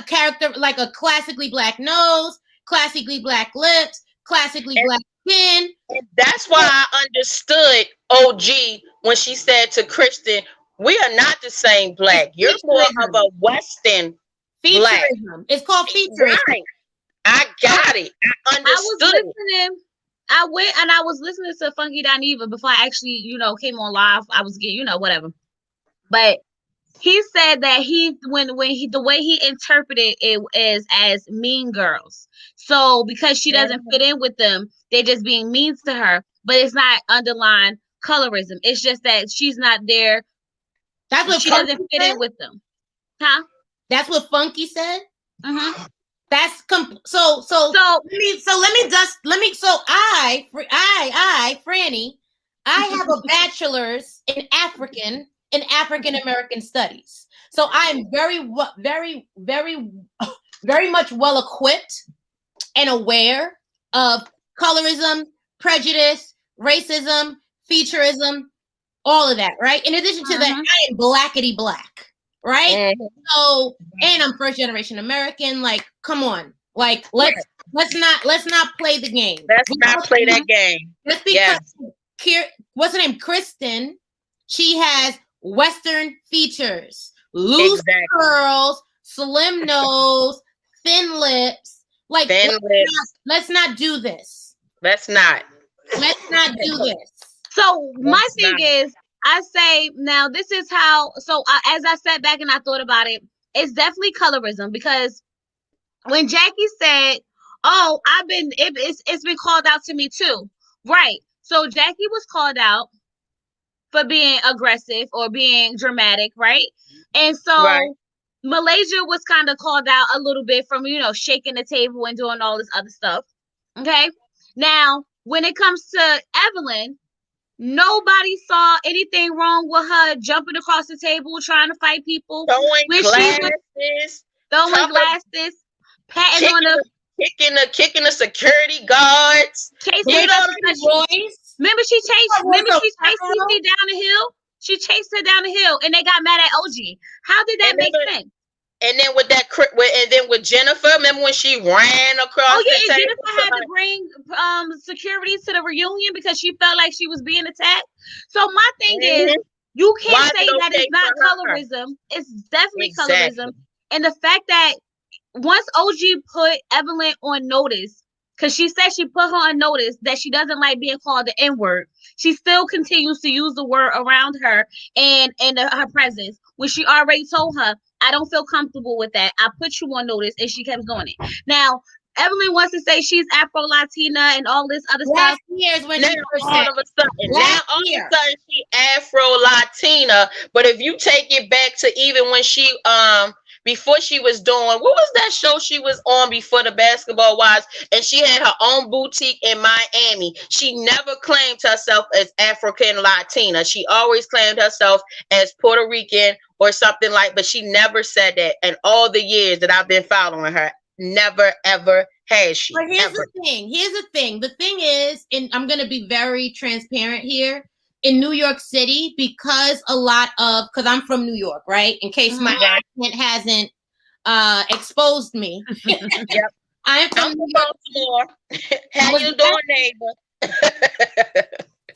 C: character, like a classically Black nose, classically Black lips, classically Black skin.
B: And that's why I understood OG when she said to Kristen, we are not the same Black. You're more of a Western Black.
C: It's called featurism.
B: Right. I got it. I understood.
A: I was listening to Funky Dineva before I actually, came on live. I was getting, whatever. But he said that the way he interpreted it is as mean girls. So because she doesn't fit in with them, they're just being mean to her. But it's not underlying colorism. It's just that she's not there.
C: That's what
A: she doesn't fit in with them. Huh?
C: That's what Funky said?
A: Mm-hmm.
C: That's Franny, I have a bachelor's in African American studies. So I'm very, very, very, very much well equipped and aware of colorism, prejudice, racism, featureism, all of that, right? In addition to that, I am blackity black, right? So, and I'm first generation American. Like, come on, like let's not play the game.
B: Let's not play that game.
C: Just because what's her name, Kristen? She has Western features, loose curls, slim nose, thin lips. Like, let's not do this.
B: Let's not
C: do this.
A: So my thing is, I say now this is how. So as I sat back and I thought about it, it's definitely colorism, because when Jackie said, "Oh, it's been called out to me too," right? So Jackie was called out for being aggressive or being dramatic, right? And so Malaysia was kind of called out a little bit from, shaking the table and doing all this other stuff. Okay. Now, when it comes to Evelyn, nobody saw anything wrong with her jumping across the table, trying to fight people,
B: throwing glasses,
A: patting on them,
B: kicking the security guards,
A: chasing Royce. Remember she chased Cece down the hill? She chased her down the hill and they got mad at OG. How did that make sense?
B: And then with Jennifer, remember when she ran across the table?
A: Jennifer had to bring security to the reunion because she felt like she was being attacked. So my thing is, you can't say that it's not colorism. It's definitely colorism. And the fact that once OG put Evelyn on notice, because she said she put her on notice that she doesn't like being called the N-word, she still continues to use the word around her and her presence, when she already told her, I don't feel comfortable with that. I put you on notice, and she kept doing it. Now, Evelyn wants to say she's Afro-Latina and all this other stuff.
B: All of a sudden she Afro-Latina. But if you take it back to even when she before she was doing, what was that show she was on before the Basketball Wives, and she had her own boutique in Miami, she never claimed herself as African Latina. She always claimed herself as Puerto Rican or something but she never said that. And all the years that I've been following her, never ever has she.
C: But here's the thing. The thing is, and I'm going to be very transparent here, in New York City, because I'm from New York, right? In case my accent hasn't exposed me.
B: Yep.
C: I'm from
B: Baltimore. How you doing, neighbor?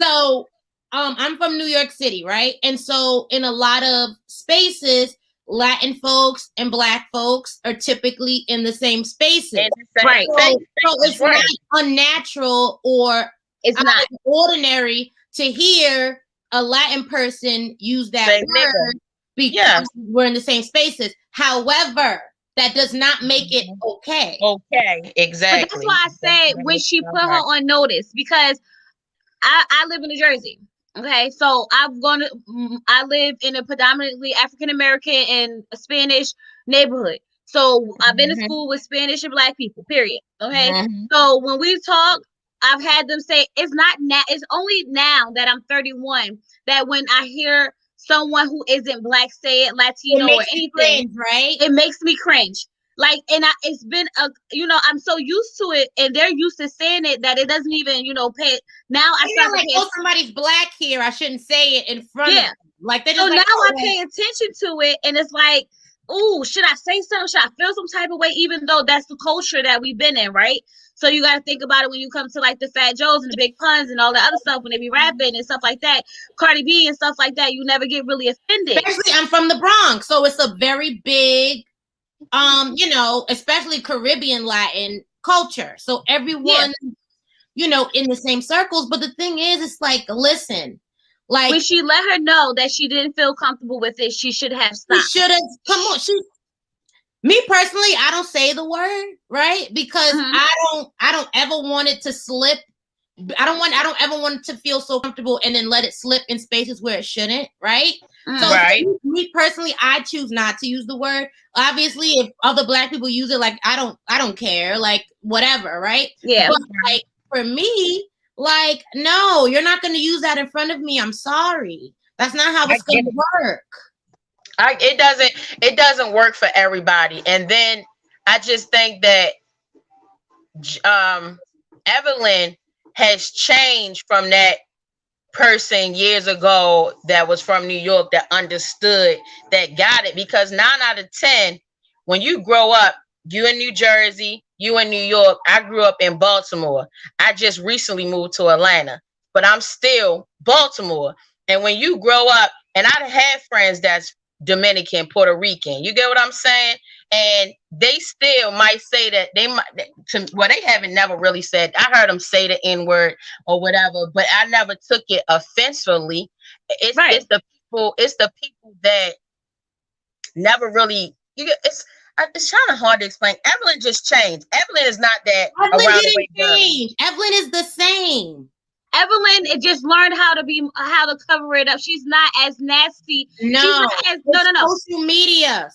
C: So I'm from New York City, right? And so in a lot of spaces, Latin folks and Black folks are typically in the same spaces.
A: Right.
C: So it's not unnatural or it's not ordinary to hear a Latin person use that word because we're in the same spaces. However, that does not make it okay.
B: Okay, exactly.
A: But that's why I said when she put her on notice, because I live in New Jersey. Okay, so I live in a predominantly African American and Spanish neighborhood. So I've been to school with Spanish and Black people, period. Okay, so when we talk, I've had them say it's only now that I'm 31 that when I hear someone who isn't Black say it, Latino or anything,
C: cringe, right?
A: It makes me cringe. Like, and it's been I'm so used to it, and they're used to saying it that it doesn't even, pay. Now I start
C: somebody's Black here, I shouldn't say it in front of them. Like, they just
A: now I pay attention to it, and it's like, ooh, should I say something? Should I feel some type of way? Even though that's the culture that we've been in, right? So you got to think about it when you come to like the Fat Joes and the Big Puns and all the other stuff when they be rapping and stuff like that, Cardi B and stuff like that. You never get really offended.
C: Especially, I'm from the Bronx, so it's a very big, especially Caribbean Latin culture. So everyone, in the same circles. But the thing is, it's like, listen, like
A: when she let her know that she didn't feel comfortable with it, she should have stopped.
C: She should have. Come on, me personally, I don't say the word, right? Because I don't ever want it to slip. I don't ever want it to feel so comfortable and then let it slip in spaces where it shouldn't, right? So me personally, I choose not to use the word. Obviously, if other Black people use it, like I don't care, like whatever, right?
A: Yeah.
C: But like for me, like, no, you're not going to use that in front of me. I'm sorry. That's not how it's going to work.
B: It doesn't work for everybody. And then I just think that Evelyn has changed from that person years ago that was from New York that understood, that got it. Because 9 out of 10, when you grow up, you in New Jersey, you in New York. I grew up in Baltimore. I just recently moved to Atlanta, but I'm still Baltimore. And when you grow up, and I had friends that's Dominican, Puerto Rican, you get what I'm saying? And they still might say that they might, they haven't never really said, I heard them say the N-word or whatever, but I never took it offensively. It's the people that never really, it's kind of hard to explain. Evelyn just changed. Evelyn is not that
C: Evelyn didn't change. Evelyn is the same.
A: Evelyn just learned how to cover it up. She's not as nasty.
C: No.
A: No.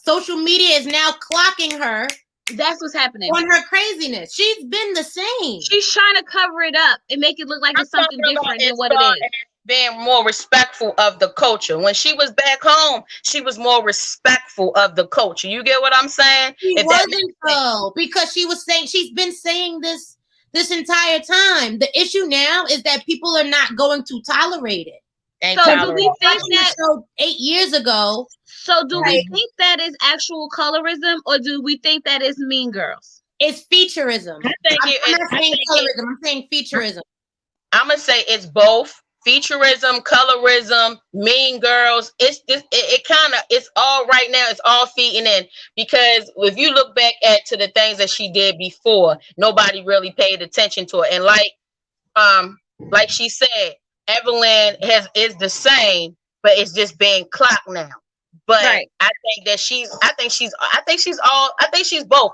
C: Social media is now clocking her.
A: That's what's happening.
C: On her craziness. She's been the same.
A: She's trying to cover it up and make it look like it's something different than what it is.
B: Being more respectful of the culture. When she was back home, she was more respectful of the culture. You get what I'm saying?
C: She wasn't though, because she's been saying this entire time. The issue now is that people are not going to tolerate it.
A: So do we think that
C: 8 years ago?
A: So do we think that is actual colorism, or do we think that is Mean Girls?
C: It's featurism. I'm not saying colorism. I'm saying featurism.
B: I'm gonna say it's both. Featurism, colorism, Mean Girls. It's all right now. It's all feeding in, because if you look back to the things that she did before, nobody really paid attention to it. And like she said, Evelyn is the same, but it's just being clocked now. But I think she's both.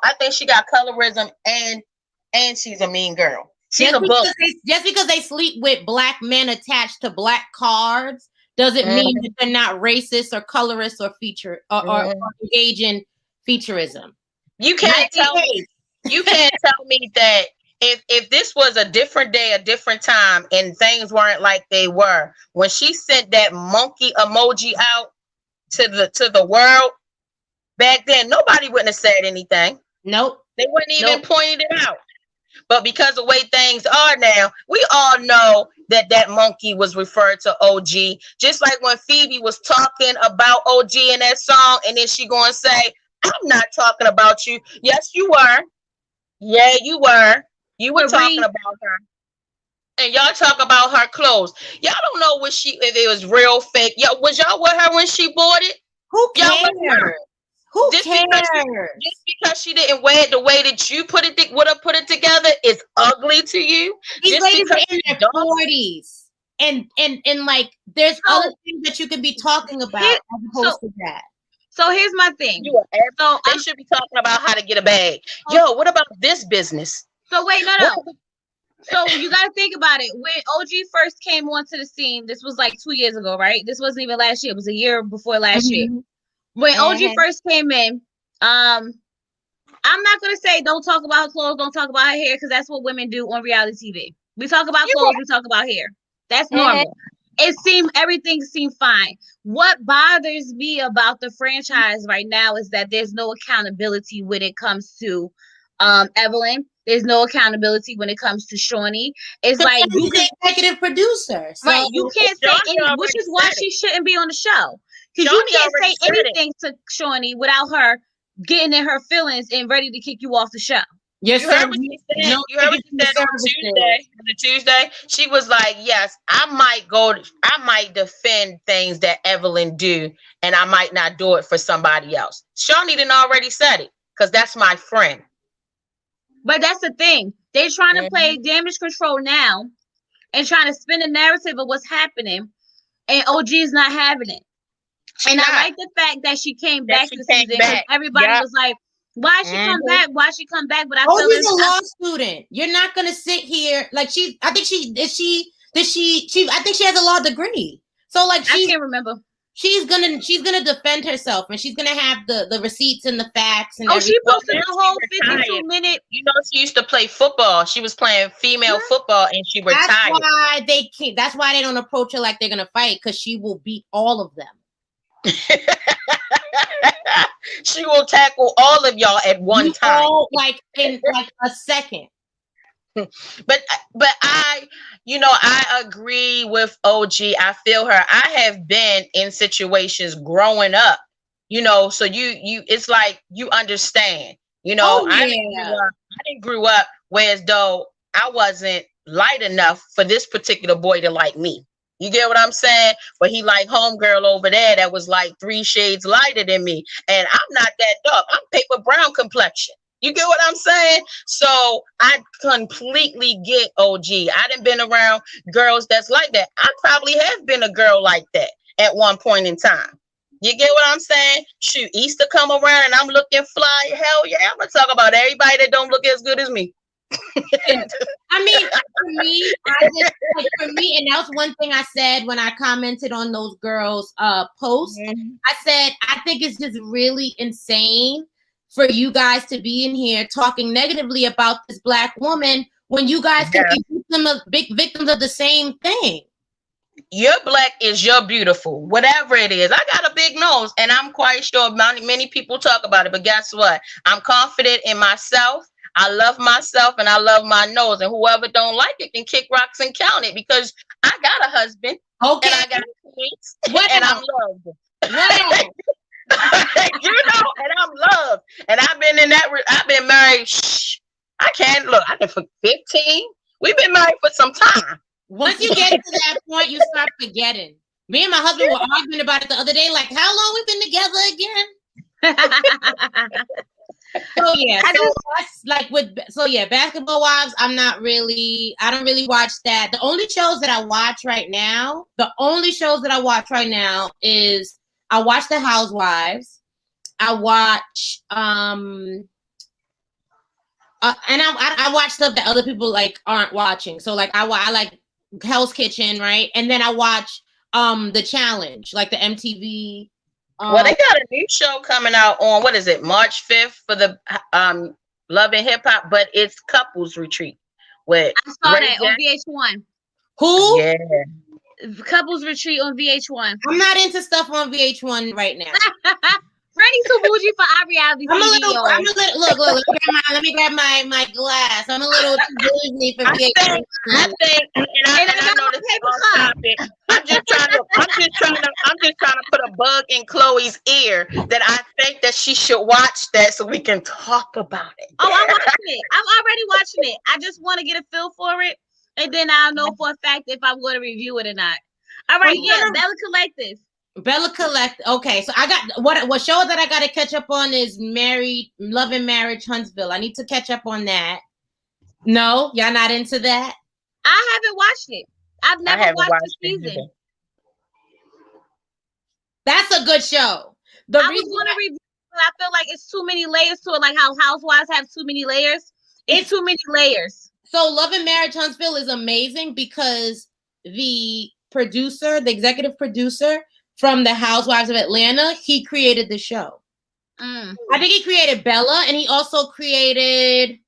B: I think she got colorism and she's a mean girl.
C: Just because they sleep with black men attached to black cards doesn't mean that they're not racist or colorist or feature or engage in featurism.
B: You can't tell me that if this was a different day, a different time, and things weren't like they were when she sent that monkey emoji out to the world back then, nobody wouldn't have said anything.
C: Nope.
B: They wouldn't even pointed it out. But because of the way things are now, we all know that monkey was referred to OG. Just like when Phoebe was talking about OG in that song, and then she going to say, I'm not talking about you. Yes, you were. Yeah, you were. You were talking about her. And y'all talk about her clothes. Y'all don't know if it was real, fake. Was y'all with her when she bought it?
C: Who cares? Who cares?
B: Just because she didn't wear it the way that you would have put it together is ugly to you.
C: These ladies are in their 40s. And like there's other things that you could be talking about as opposed to that.
A: So here's my thing.
B: They should be talking about how to get a bag. Yo, what about this business?
A: So wait, no. So you got to think about it. When OG first came onto the scene, this was like 2 years ago, right? This wasn't even last year. It was a year before last year. When OG first came in, I'm not going to say don't talk about her clothes, don't talk about her hair, because that's what women do on reality TV. We talk about clothes, we talk about hair. That's normal. Everything seemed fine. What bothers me about the franchise right now is that there's no accountability when it comes to Evelyn. There's no accountability when it comes to Shawnee. It's like
C: you can executive producer. So
A: right. You can't say anything, which is why she shouldn't be on the show. Because you can't say anything to Shawnee without her getting in her feelings and ready to kick you off the show.
B: You heard what she said. You heard what she said on Tuesday. She was like, "Yes, I might defend things that Evelyn do, and I might not do it for somebody else." Shawnee didn't already said it, because that's my friend.
A: But that's the thing. They're trying to play damage control now and trying to spin the narrative of what's happening, and OG is not having it. I like the fact that she came back this season, because everybody was like, why she come back? Why she come back? But I feel
C: she's a law student. You're not gonna sit here like I think she has a law degree. So like
A: I can't remember.
C: She's gonna defend herself, and she's gonna have the receipts and the facts and
A: she posted the whole 52-minute.
B: You know, she used to play football. She was playing female football, and she retired.
C: That's why they don't approach her like they're gonna fight, because she will beat all of them.
B: She will tackle all of y'all at one time.
C: Like in like a second.
B: But I, I agree with OG. I feel her. I have been in situations growing up, so it's like you understand. I didn't grow up whereas though I wasn't light enough for this particular boy to like me. You get what I'm saying? But he like homegirl over there that was like 3 shades lighter than me. And I'm not that dark. I'm paper brown complexion. You get what I'm saying? So I completely get OG. I done been around girls that's like that. I probably have been a girl like that at one point in time. You get what I'm saying? Shoot, Easter come around and I'm looking fly. Hell yeah, I'm gonna talk about everybody that don't look as good as me.
C: I mean, for me, and that was one thing I said when I commented on those girls' posts. Mm-hmm. I said, I think it's just really insane for you guys to be in here talking negatively about this Black woman when you guys can be victims of the same thing.
B: You're Black is you're beautiful, whatever it is. I got a big nose, and I'm quite sure many people talk about it. But guess what? I'm confident in myself. I love myself, and I love my nose. And whoever don't like it can kick rocks and count it because I got a husband.
C: Okay.
B: And I got kids, and I'm loved. Wow. And I'm loved. And I've been married. I can't look. I've been for 15. We've been married for some time.
C: Once you get to that point, you start forgetting. Me and my husband were arguing about it the other day. Like, how long we been together again? Basketball Wives. I don't really watch that. The only shows that I watch right now is I watch The Housewives. I watch and I watch stuff that other people like aren't watching. So like I like Hell's Kitchen, right? And then I watch The Challenge, like the MTV.
B: Well, they got a new show coming out on what is it, March 5th for the Love and Hip Hop, but it's Couples Retreat.
A: I saw that on VH1.
C: Who?
B: Yeah.
A: Couples Retreat on VH1.
C: I'm not into stuff on VH1 right now.
A: Freddie's too bougie for our reality TV.
C: Look, let me grab my glass. I'm a little too bougie for VH1.
B: I know this is off topic. I'm just trying to put a bug in Chloe's ear that I think that she should watch that so we can talk about it.
A: Oh, I'm watching it. I'm already watching it. I just want to get a feel for it, and then I'll know for a fact if I'm going to review it or not. All right, Bella Collective.
C: Bella Collective. Okay, so I got what show that I got to catch up on is Love and Marriage Huntsville. I need to catch up on that. No, y'all not into that?
A: I haven't watched it. I've never watched the season.
B: Either.
C: That's a good show.
A: I was going to review it, I feel like it's too many layers to it, like how Housewives have too many layers. It's too many layers.
C: So Love and Marriage Huntsville is amazing because the executive producer from the Housewives of Atlanta, he created the show. I think he created Bella, and he also created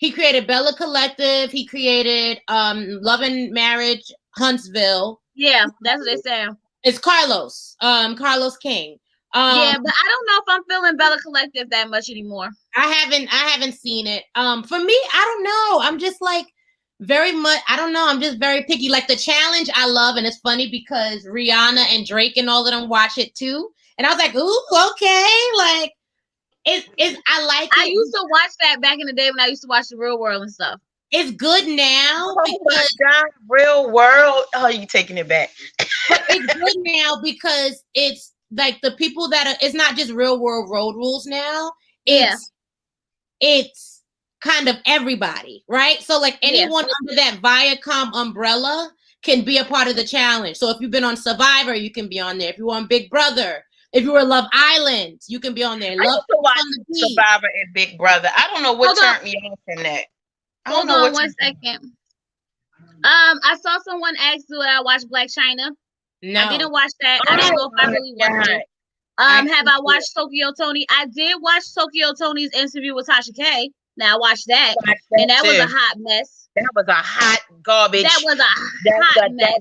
C: Bella Collective. He created Love and Marriage Huntsville.
A: Yeah, that's what they say.
C: It's Carlos King.
A: Yeah, but I don't know if I'm feeling Bella Collective that much anymore.
C: I haven't seen it. For me, I don't know. I'm just like very much. I don't know. I'm just very picky. Like The Challenge, I love, and it's funny because Rihanna and Drake and all of them watch it too. And I was like, ooh, okay, like I like it.
A: I used to watch that back in the day when I used to watch The Real World and stuff.
C: It's good now.
B: Real World. Oh, you taking it back.
C: But it's good now because it's like the people it's not just Real World Road Rules now. It's kind of everybody, right? So like anyone under that Viacom umbrella can be a part of The Challenge. So if you've been on Survivor, you can be on there. If you were on Big Brother, if you were Love Island, you can be on there.
B: I used to watch Survivor and Big Brother. I don't know what turned me off in that.
A: Hold on 1 second. I saw someone ask, do I watch Black China?
C: No.
A: I didn't watch that. I don't know if I really watched it. Have I watched Tokyo Tony? I did watch Tokyo Tony's interview with Tasha K. Now I watched that, and that was a hot mess.
B: That was a hot garbage.
A: That was a hot mess.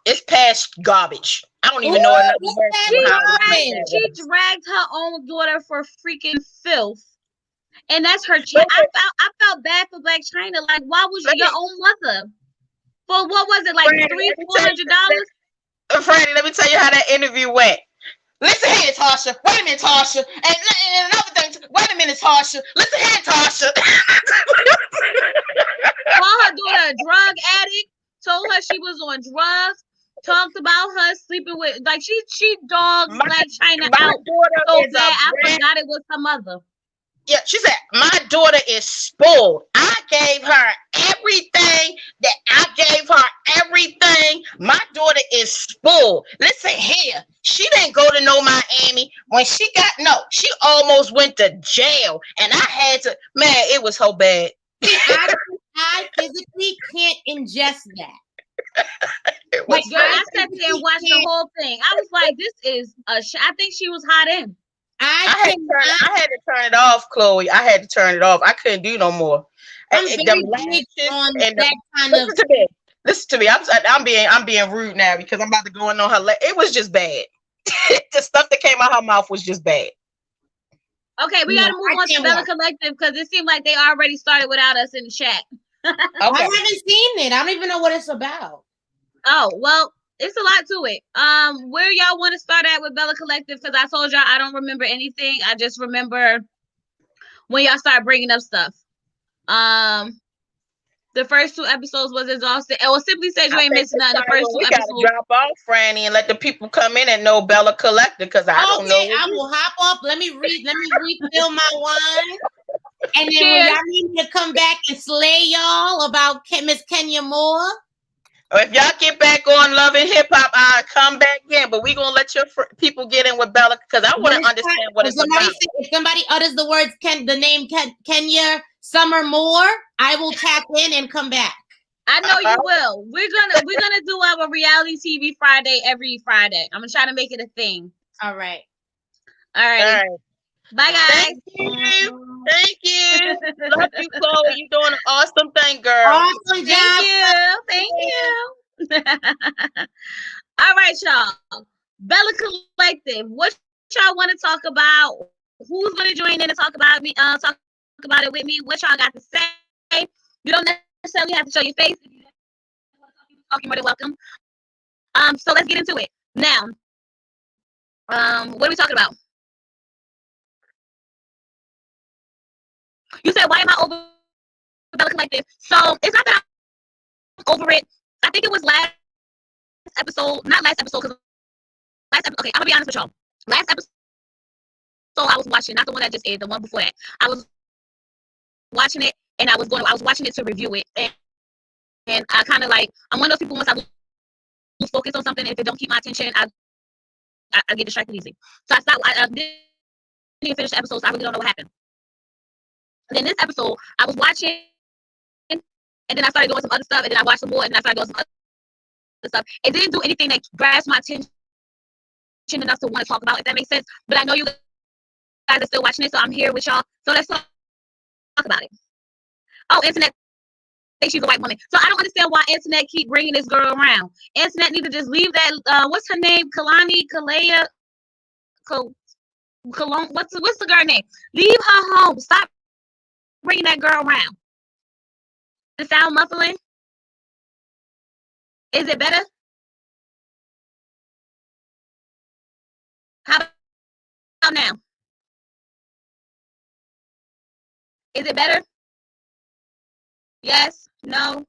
B: It's past garbage. I don't even know another word.
A: She dragged her own daughter for freaking filth. And that's her. I felt bad for Blac Chyna. Like, why was your own mother? For what was it, like $300-$400?
B: Franny, let me tell you how that interview went. Listen here, Tasha. Wait a minute, Tasha. And another thing. Wait a minute, Tasha. Listen here, Tasha.
A: Called her daughter a drug addict. Told her she was on drugs. Talked about her sleeping with, like, she dogged Blac Chyna out so bad. I forgot it was her mother.
B: Yeah, she said, my daughter is spoiled. I gave her everything that I gave her everything. My daughter is spoiled. Listen here. She didn't go to no Miami. When she almost went to jail. And I had to, man, it was so bad.
C: I physically can't ingest that.
A: Like, girl, I sat there and watched the whole thing. I was like, this is I think she was hot in.
B: I had to turn it off, Chloe. I had to turn it off. I couldn't do no more.
C: Listen
B: to me. I'm being rude now because I'm about to go in on her. It was just bad. The stuff that came out her mouth was just bad.
A: Okay, we gotta move on to Bella Collective because it seemed like they already started without us in the chat.
C: Okay. I haven't seen it. I don't even know what it's about.
A: Oh, well, it's a lot to it. Where y'all want to start at with Bella Collective? Because I told y'all I don't remember anything. I just remember when y'all start bringing up stuff. The first 2 episodes was exhausting. Well, Simply said you ain't missing nothing. The first 2 episodes.
B: We gotta drop off, Franny, and let the people come in and know Bella Collective because I don't know.
C: I will hop off. Let me refill my wine. And then when y'all need me to come back and slay y'all about Miss Kenya Moore.
B: If y'all get back on Love and Hip Hop, I'll come back in. But we're going to let your people get in with Bella because I want to understand what it's about.
C: If somebody utters the words, the name Kenya Summer Moore, I will tap in and come back.
A: I know you will. We're gonna do our reality TV Friday every Friday. I'm gonna try to make it a thing.
C: All right.
A: Bye, guys.
B: Thank you. Love you, Chloe. You're doing an awesome thing, girl.
C: Awesome job.
A: Thank you. All right, y'all. Bella Collective. What y'all want to talk about? Who's gonna join in and talk about me? Talk about it with me. What y'all got to say? You don't necessarily have to show your face. If you you're more than welcome. So let's get into it now. What are we talking about? You said, why am I over Bella Collective? So it's not that I'm over it. I think it was last episode, not last episode, because last episode, okay, I'm gonna be honest with y'all. Last episode I was watching, not the one that just aired, the one before that. I was watching it and I was watching it to review it. And I kind of like, I'm one of those people, once I lose focus on something, if it don't keep my attention, I get distracted easy. So I didn't finish the episode, so I really don't know what happened. And then this episode, I was watching, and then I started doing some other stuff, and then I watched some more, and then I started doing some other stuff. It didn't do anything that grasped my attention enough to want to talk about, if that makes sense. But I know you guys are still watching it, so I'm here with y'all. So let's talk about it. Oh, Internet thinks she's a white woman. So I don't understand why Internet keep bringing this girl around. Internet need to just leave that, what's her name? Kalea. What's the girl name? Leave her home. Stop bringing that girl around. The sound muffling? Is it better? How about now? Is it better? Yes? No?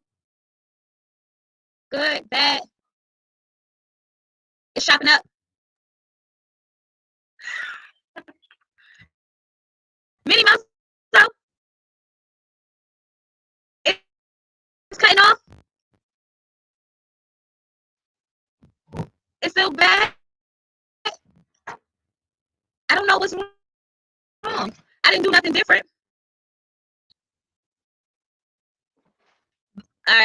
A: Good? Bad? It's chopping up? Minnie Mouse? So? It's cutting off? It's still bad? I don't know what's wrong. I didn't do nothing different. All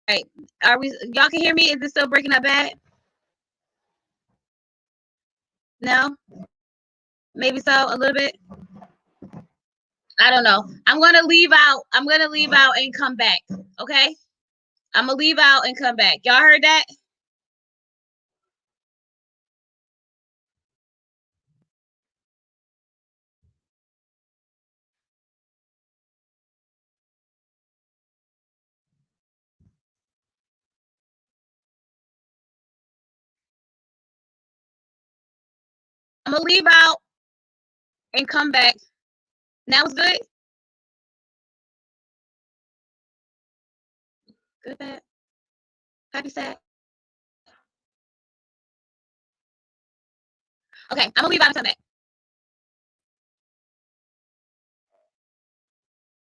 A: right. Y'all can hear me? Is it still breaking up bad? No? Maybe so, a little bit. I don't know. I'm gonna leave out and come back. Okay? I'm gonna leave out and come back. Y'all heard that? gonna leave out and come back. Now it's good. Good, bad, happy, sad. Okay, I'm gonna leave out and come back.